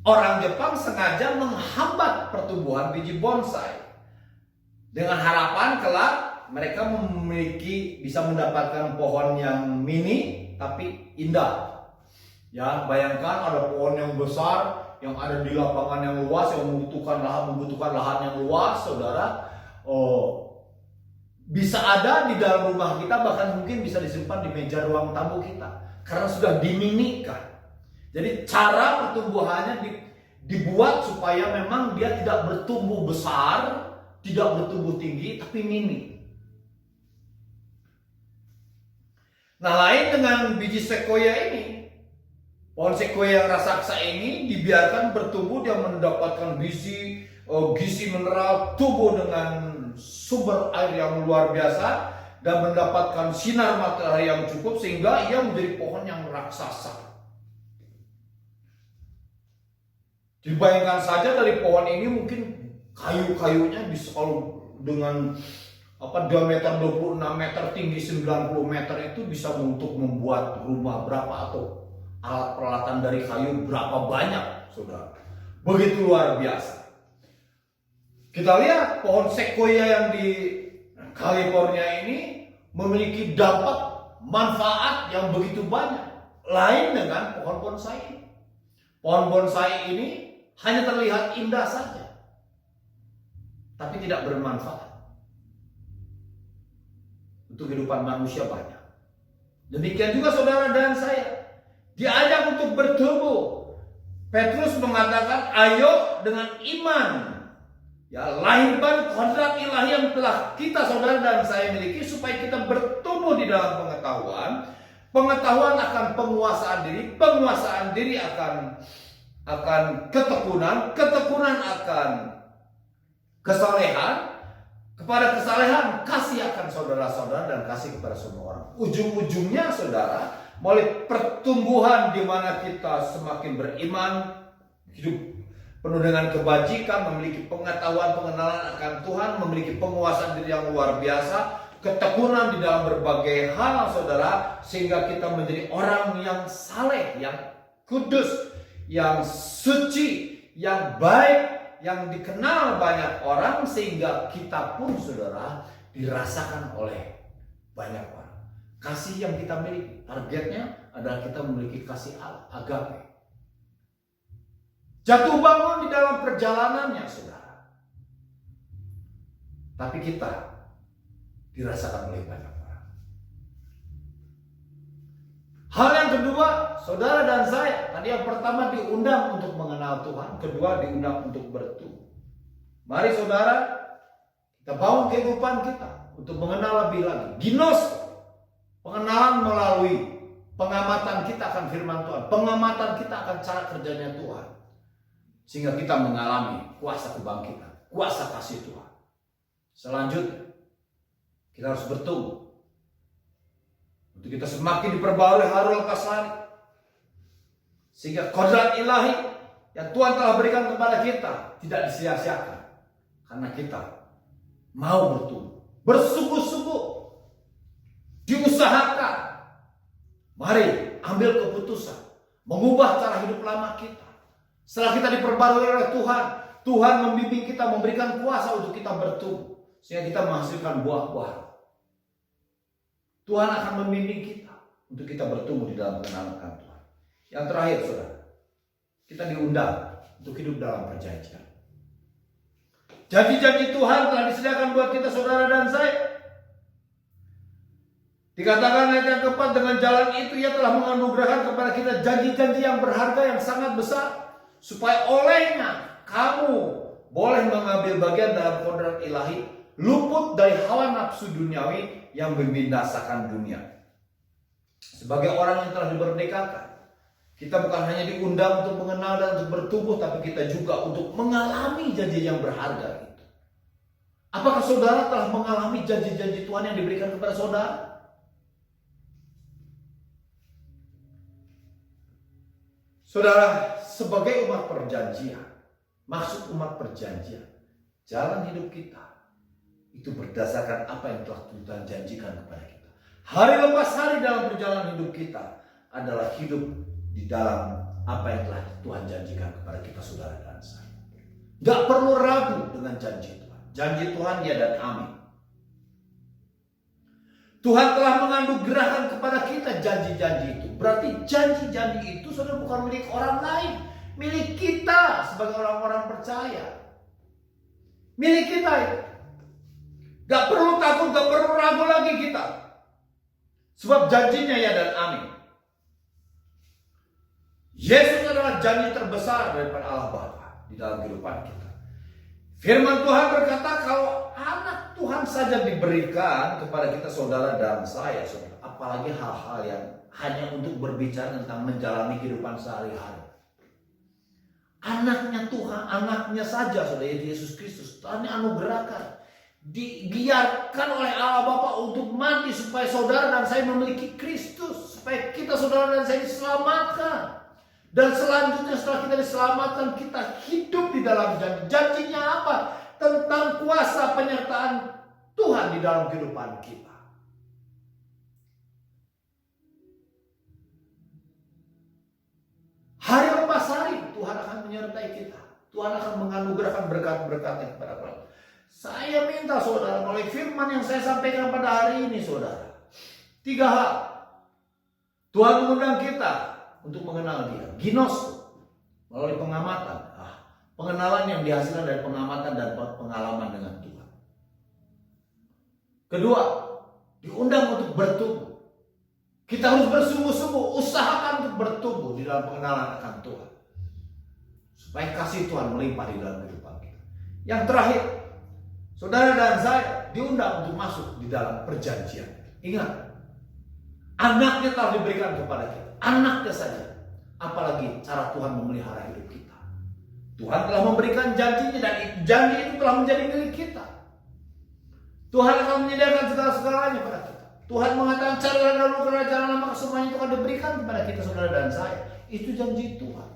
C: Orang Jepang sengaja menghambat pertumbuhan biji bonsai dengan harapan kelak mereka bisa mendapatkan pohon yang mini tapi indah. Ya, bayangkan ada pohon yang besar yang ada di lapangan yang luas yang membutuhkan lahan yang luas, saudara. Bisa ada di dalam rumah kita, bahkan mungkin bisa disimpan di meja ruang tamu kita karena sudah diminikan. Jadi cara pertumbuhannya dibuat supaya memang dia tidak bertumbuh besar, tidak bertumbuh tinggi, tapi mini. Nah, lain dengan biji sequoia ini. Pohon sequoia yang raksasa ini dibiarkan bertumbuh, dia mendapatkan gizi mineral, tumbuh dengan sumber air yang luar biasa dan mendapatkan sinar matahari yang cukup sehingga ia menjadi pohon yang raksasa. Dibayangkan saja dari pohon ini mungkin kayu-kayunya bisa kalau dengan diameter 26 meter, tinggi 90 meter itu bisa untuk membuat rumah berapa atau alat peralatan dari kayu berapa banyak, saudara. Begitu luar biasa. Kita lihat pohon sequoia yang di California ini memiliki dampak manfaat yang begitu banyak. Lain dengan pohon bonsai. Pohon bonsai ini hanya terlihat indah saja, tapi tidak bermanfaat untuk kehidupan manusia banyak. Demikian juga saudara dan saya diajak untuk bertumbuh. Petrus mengatakan, ayo dengan iman, ya, lahirkan kodrat ilahi yang telah kita saudara dan saya miliki supaya kita bertumbuh di dalam pengetahuan akan penguasaan diri akan ketekunan akan kesalehan, kepada kesalehan kasih akan saudara-saudara dan kasih kepada semua orang. Ujung-ujungnya saudara, melalui pertumbuhan di mana kita semakin beriman, hidup penuh dengan kebajikan, memiliki pengetahuan, pengenalan akan Tuhan, memiliki penguasaan diri yang luar biasa, ketekunan di dalam berbagai hal, saudara, sehingga kita menjadi orang yang saleh, yang kudus, yang suci, yang baik, yang dikenal banyak orang, sehingga kita pun, saudara, dirasakan oleh banyak orang. Kasih yang kita miliki, targetnya adalah kita memiliki kasih Allah, agape. Jatuh bangun di dalam perjalanannya, saudara. Tapi kita dirasakan oleh banyak orang. Hal yang kedua, saudara dan saya, tadi yang pertama diundang untuk mengenal Tuhan, kedua diundang untuk bertumbuh. Mari saudara, kita bangun kehidupan kita untuk mengenal lebih lagi. Ginos, pengenalan melalui pengamatan kita akan firman Tuhan, pengamatan kita akan cara kerjanya Tuhan. Sehingga kita mengalami kuasa kebangkitan, kuasa kasih Tuhan. Selanjutnya, kita harus bertumbuh. Untuk kita semakin diperbarui hari lepas hari. Sehingga kodrat ilahi yang Tuhan telah berikan kepada kita tidak disia-siakan. Karena kita mau bertumbuh, bersungguh-sungguh, diusahakan. Mari ambil keputusan, mengubah cara hidup lama kita. Setelah kita diperbarui oleh Tuhan, Tuhan membimbing kita, memberikan kuasa untuk kita bertumbuh. Sehingga kita menghasilkan buah-buah. Tuhan akan membimbing kita untuk kita bertumbuh di dalam pengenalan akan Tuhan. Yang terakhir, saudara, kita diundang untuk hidup dalam perjanjian. Janji-janji Tuhan telah disediakan buat kita, saudara dan saya. Dikatakan ayat yang keempat, dengan jalan itu Ia telah menganugerahkan kepada kita janji-janji yang berharga yang sangat besar, supaya olehnya kamu boleh mengambil bagian dalam kodrat ilahi, luput dari hawa nafsu duniawi yang membinasakan dunia. Sebagai orang yang telah dimerdekakan, kita bukan hanya diundang untuk mengenal dan untuk bertumbuh, tapi kita juga untuk mengalami janji yang berharga itu. Apakah saudara telah mengalami janji-janji Tuhan yang diberikan kepada saudara? Saudara, sebagai umat perjanjian, maksud umat perjanjian, jalan hidup kita itu berdasarkan apa yang telah Tuhan janjikan kepada kita. Hari lepas hari dalam perjalanan hidup kita adalah hidup di dalam apa yang telah Tuhan janjikan kepada kita, saudara dan saya. Gak perlu ragu dengan janji Tuhan. Janji Tuhan ya dan amin. Tuhan telah menganugerahkan kepada kita janji-janji itu. Berarti janji-janji itu saudara bukan milik orang lain, milik kita sebagai orang-orang percaya. Milik kita itu. Gak perlu takut, gak perlu ragu lagi kita. Sebab janjinya ya dan amin. Yesus adalah janji terbesar daripada Allah Bapa di dalam kehidupan kita. Firman Tuhan berkata kalau anak Tuhan saja diberikan kepada kita, saudara dan saya, saudara, apalagi hal-hal yang hanya untuk berbicara tentang menjalani kehidupan sehari-hari. Anaknya Tuhan, anaknya saja, saudara, yaitu Yesus Kristus, Tuhan anugerahkan, dibiarkan oleh Allah Bapa untuk mati supaya saudara dan saya memiliki Kristus, supaya kita, saudara dan saya, diselamatkan. Dan selanjutnya setelah kita diselamatkan, kita hidup di dalam janji. Janjinya apa? Tentang kuasa penyertaan Tuhan di dalam kehidupan kita. Hari lepas hari Tuhan akan menyertai kita. Tuhan akan menganugerahkan berkat-berkatnya kepada kita. Saya minta saudara, melalui firman yang saya sampaikan pada hari ini, saudara, 3 hal. Tuhan mengundang kita untuk mengenal Dia. Ginos, melalui pengamatan. Pengenalan yang dihasilkan dari pengamatan dan pengalaman dengan Tuhan. Kedua, diundang untuk bertumbuh. Kita harus bersungguh-sungguh, usahakan untuk bertumbuh di dalam pengenalan akan Tuhan. Supaya kasih Tuhan melimpah di dalam kehidupan kita. Yang terakhir, saudara dan saya diundang untuk masuk di dalam perjanjian. Ingat, anaknya telah diberikan kepada kita. Anaknya saja. Apalagi cara Tuhan memelihara hidup kita. Tuhan telah memberikan janjinya dan janji itu telah menjadi milik kita. Tuhan akan menyediakan segala-segalanya pada kita. Tuhan mengatakan carilah dahulu kerajaan Allah, maka semuanya itu akan diberikan kepada kita, saudara dan saya. Itu janji Tuhan.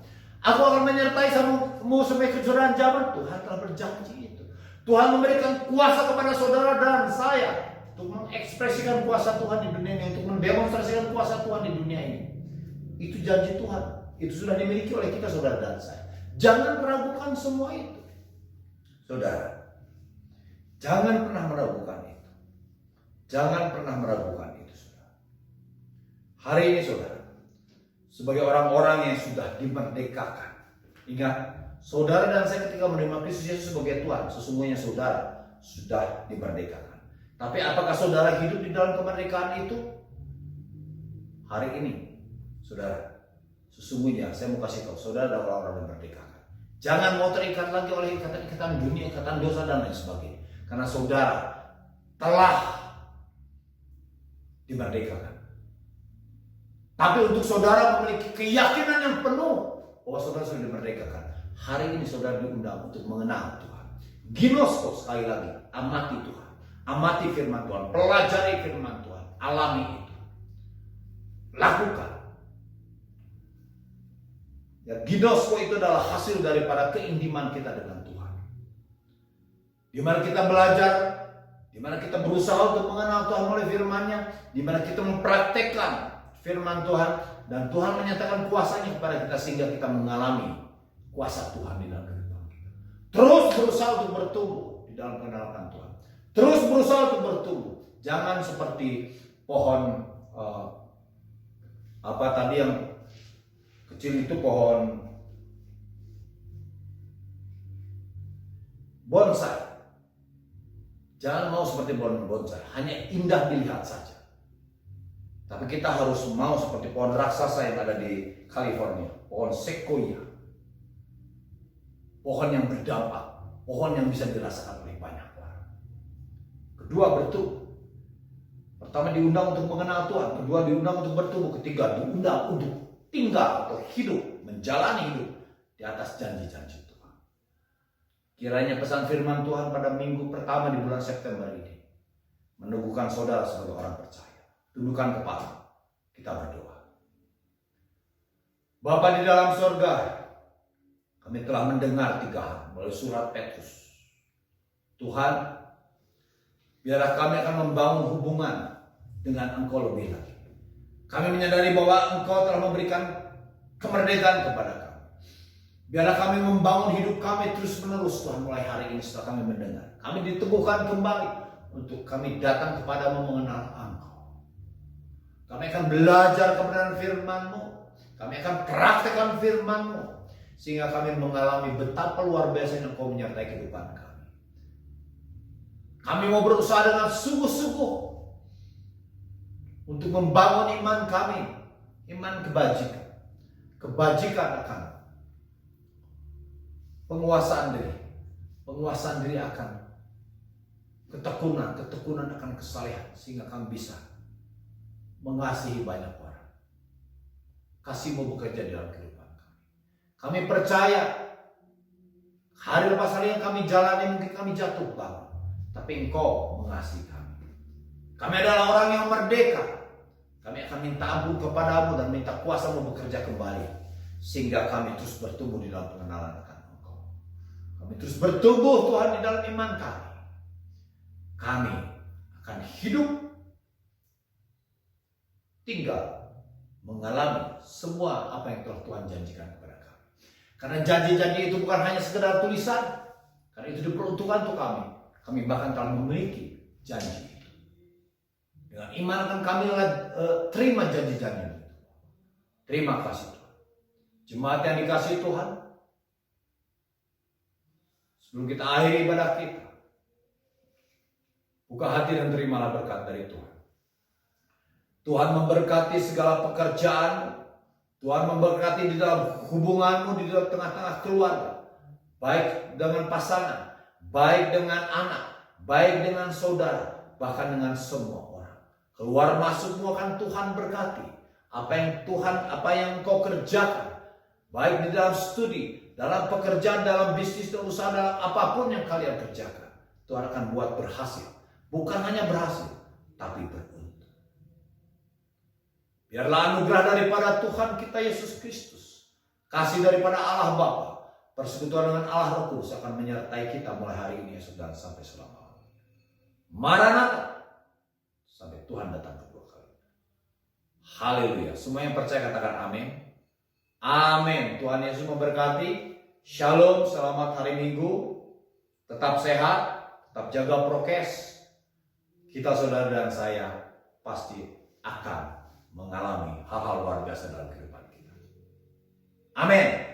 C: Aku akan menyertai kamu sampai kejuran zaman. Tuhan telah berjanji itu. Tuhan memberikan kuasa kepada saudara dan saya untuk mengekspresikan kuasa Tuhan di dunia ini, untuk mendemonstrasikan kuasa Tuhan di dunia ini. Itu janji Tuhan. Itu sudah dimiliki oleh kita, saudara dan saya. Jangan meragukan semua itu. Saudara, jangan pernah meragukan itu. Jangan pernah meragukan itu, saudara. Hari ini, saudara, sebagai orang-orang yang sudah dimerdekakan, ingat, saudara dan saya ketika menerima Kristus Yesus sebagai Tuhan, sesungguhnya saudara sudah dimerdekakan. Tapi apakah saudara hidup di dalam kemerdekaan itu? Hari ini Saudara, sesungguhnya saya mau kasih tahu saudara adalah orang-orang yang merdeka. Jangan mau terikat lagi oleh ikatan-ikatan dunia, ikatan dosa dan lain sebagainya. Karena saudara telah dimerdekakan. Tapi untuk saudara memiliki keyakinan yang penuh bahwa saudara sudah dimerdekakan, hari ini saudara diundang untuk mengenal Tuhan. Ginosko, sekali lagi, amati Tuhan. Amati firman Tuhan, pelajari firman Tuhan, alami itu. Lakukan. Ya, ginosko itu adalah hasil daripada keintiman kita dengan Tuhan. Di mana kita belajar, di mana kita berusaha untuk mengenal Tuhan melalui firman-Nya, di mana kita mempraktekkan firman Tuhan, dan Tuhan menyatakan kuasanya kepada kita sehingga kita mengalami kuasa Tuhan di dalam kehidupan kita. Terus berusaha untuk bertumbuh di dalam pengenalan Tuhan. Terus berusaha untuk bertumbuh. Jangan seperti pohon apa tadi yang kecil itu, pohon bonsai. Jangan mau seperti pohon bonsai, hanya indah dilihat saja. Tapi kita harus mau seperti pohon raksasa yang ada di California, pohon sequoia. Pohon yang berdampak, pohon yang bisa dirasakan oleh banyak orang. Kedua, bertumbuh. Pertama diundang untuk mengenal Tuhan, kedua diundang untuk bertumbuh, ketiga diundang untuk tinggal atau hidup, menjalani hidup di atas janji-janji Tuhan. Kiranya pesan firman Tuhan pada minggu pertama di bulan September ini meneguhkan saudara sebagai orang percaya. Tundukkan kepala, kita berdoa. Bapa di dalam surga, kami telah mendengar 3 hal melalui surat Petrus. Tuhan, biarlah kami akan membangun hubungan dengan Engkau lebih lagi. Kami menyadari bahwa Engkau telah memberikan kemerdekaan kepada kami. Biarlah kami membangun hidup kami terus menerus Tuhan mulai hari ini setelah kami mendengar. Kami diteguhkan kembali untuk kami datang kepadamu mengenal Engkau. Kami akan belajar kebenaran firman-Mu. Kami akan praktekkan firman-Mu. Sehingga kami mengalami betapa luar biasa Engkau menyertai kehidupan kami. Kami mau berusaha dengan sungguh-sungguh untuk membangun iman kami. Iman kebajikan. Kebajikan akan penguasaan diri. Penguasaan diri akan ketekunan. Ketekunan akan kesalehan. Sehingga kami bisa mengasihi banyak orang. Kasih-Mu bekerja di dalam kehidupan kami. Kami percaya hari lepas hari yang kami jalani mungkin kami jatuh bangun, tapi Engkau mengasihi kami. Kami adalah orang yang merdeka. Kami akan minta ampun kepadamu dan minta kuasa-Mu bekerja kembali, sehingga kami terus bertumbuh di dalam pengenalan akan Engkau. Kami terus bertumbuh Tuhan di dalam iman kami. Kami akan hidup, tinggal, mengalami semua apa yang telah Tuhan janjikan kepada kami. Karena janji-janji itu bukan hanya sekedar tulisan, karena itu diperuntukkan untuk kami. Kami bahkan telah memiliki janji itu. Dengan iman akan kami terima janji-janji itu. Terima kasih Tuhan. Jemaat yang dikasihi Tuhan, sebelum kita akhiri ibadah kita, buka hati dan terimalah berkat dari Tuhan. Tuhan memberkati segala pekerjaan. Tuhan memberkati di dalam hubunganmu, di dalam tengah-tengah keluarga. Baik dengan pasangan, baik dengan anak, baik dengan saudara, bahkan dengan semua orang. Keluar masukmu akan Tuhan berkati. Apa yang kau kerjakan, baik di dalam studi, dalam pekerjaan, dalam bisnis, dalam usaha, dalam apapun yang kalian kerjakan, Tuhan akan buat berhasil. Bukan hanya berhasil, tapi beruntung. Biarlah anugerah daripada Tuhan kita Yesus Kristus, kasih daripada Allah Bapa, persekutuan dengan Allah Roh Kudus akan menyertai kita mulai hari ini dan sampai selama-lamanya. Maranatha, sampai Tuhan datang kedua kali. Haleluya. Semua yang percaya katakan amin. Amin. Tuhan Yesus memberkati. Shalom, selamat hari Minggu. Tetap sehat, tetap jaga prokes. Kita saudara dan saya pasti akan mengalami hal-hal luar biasa dalam kehidupan kita. Amin.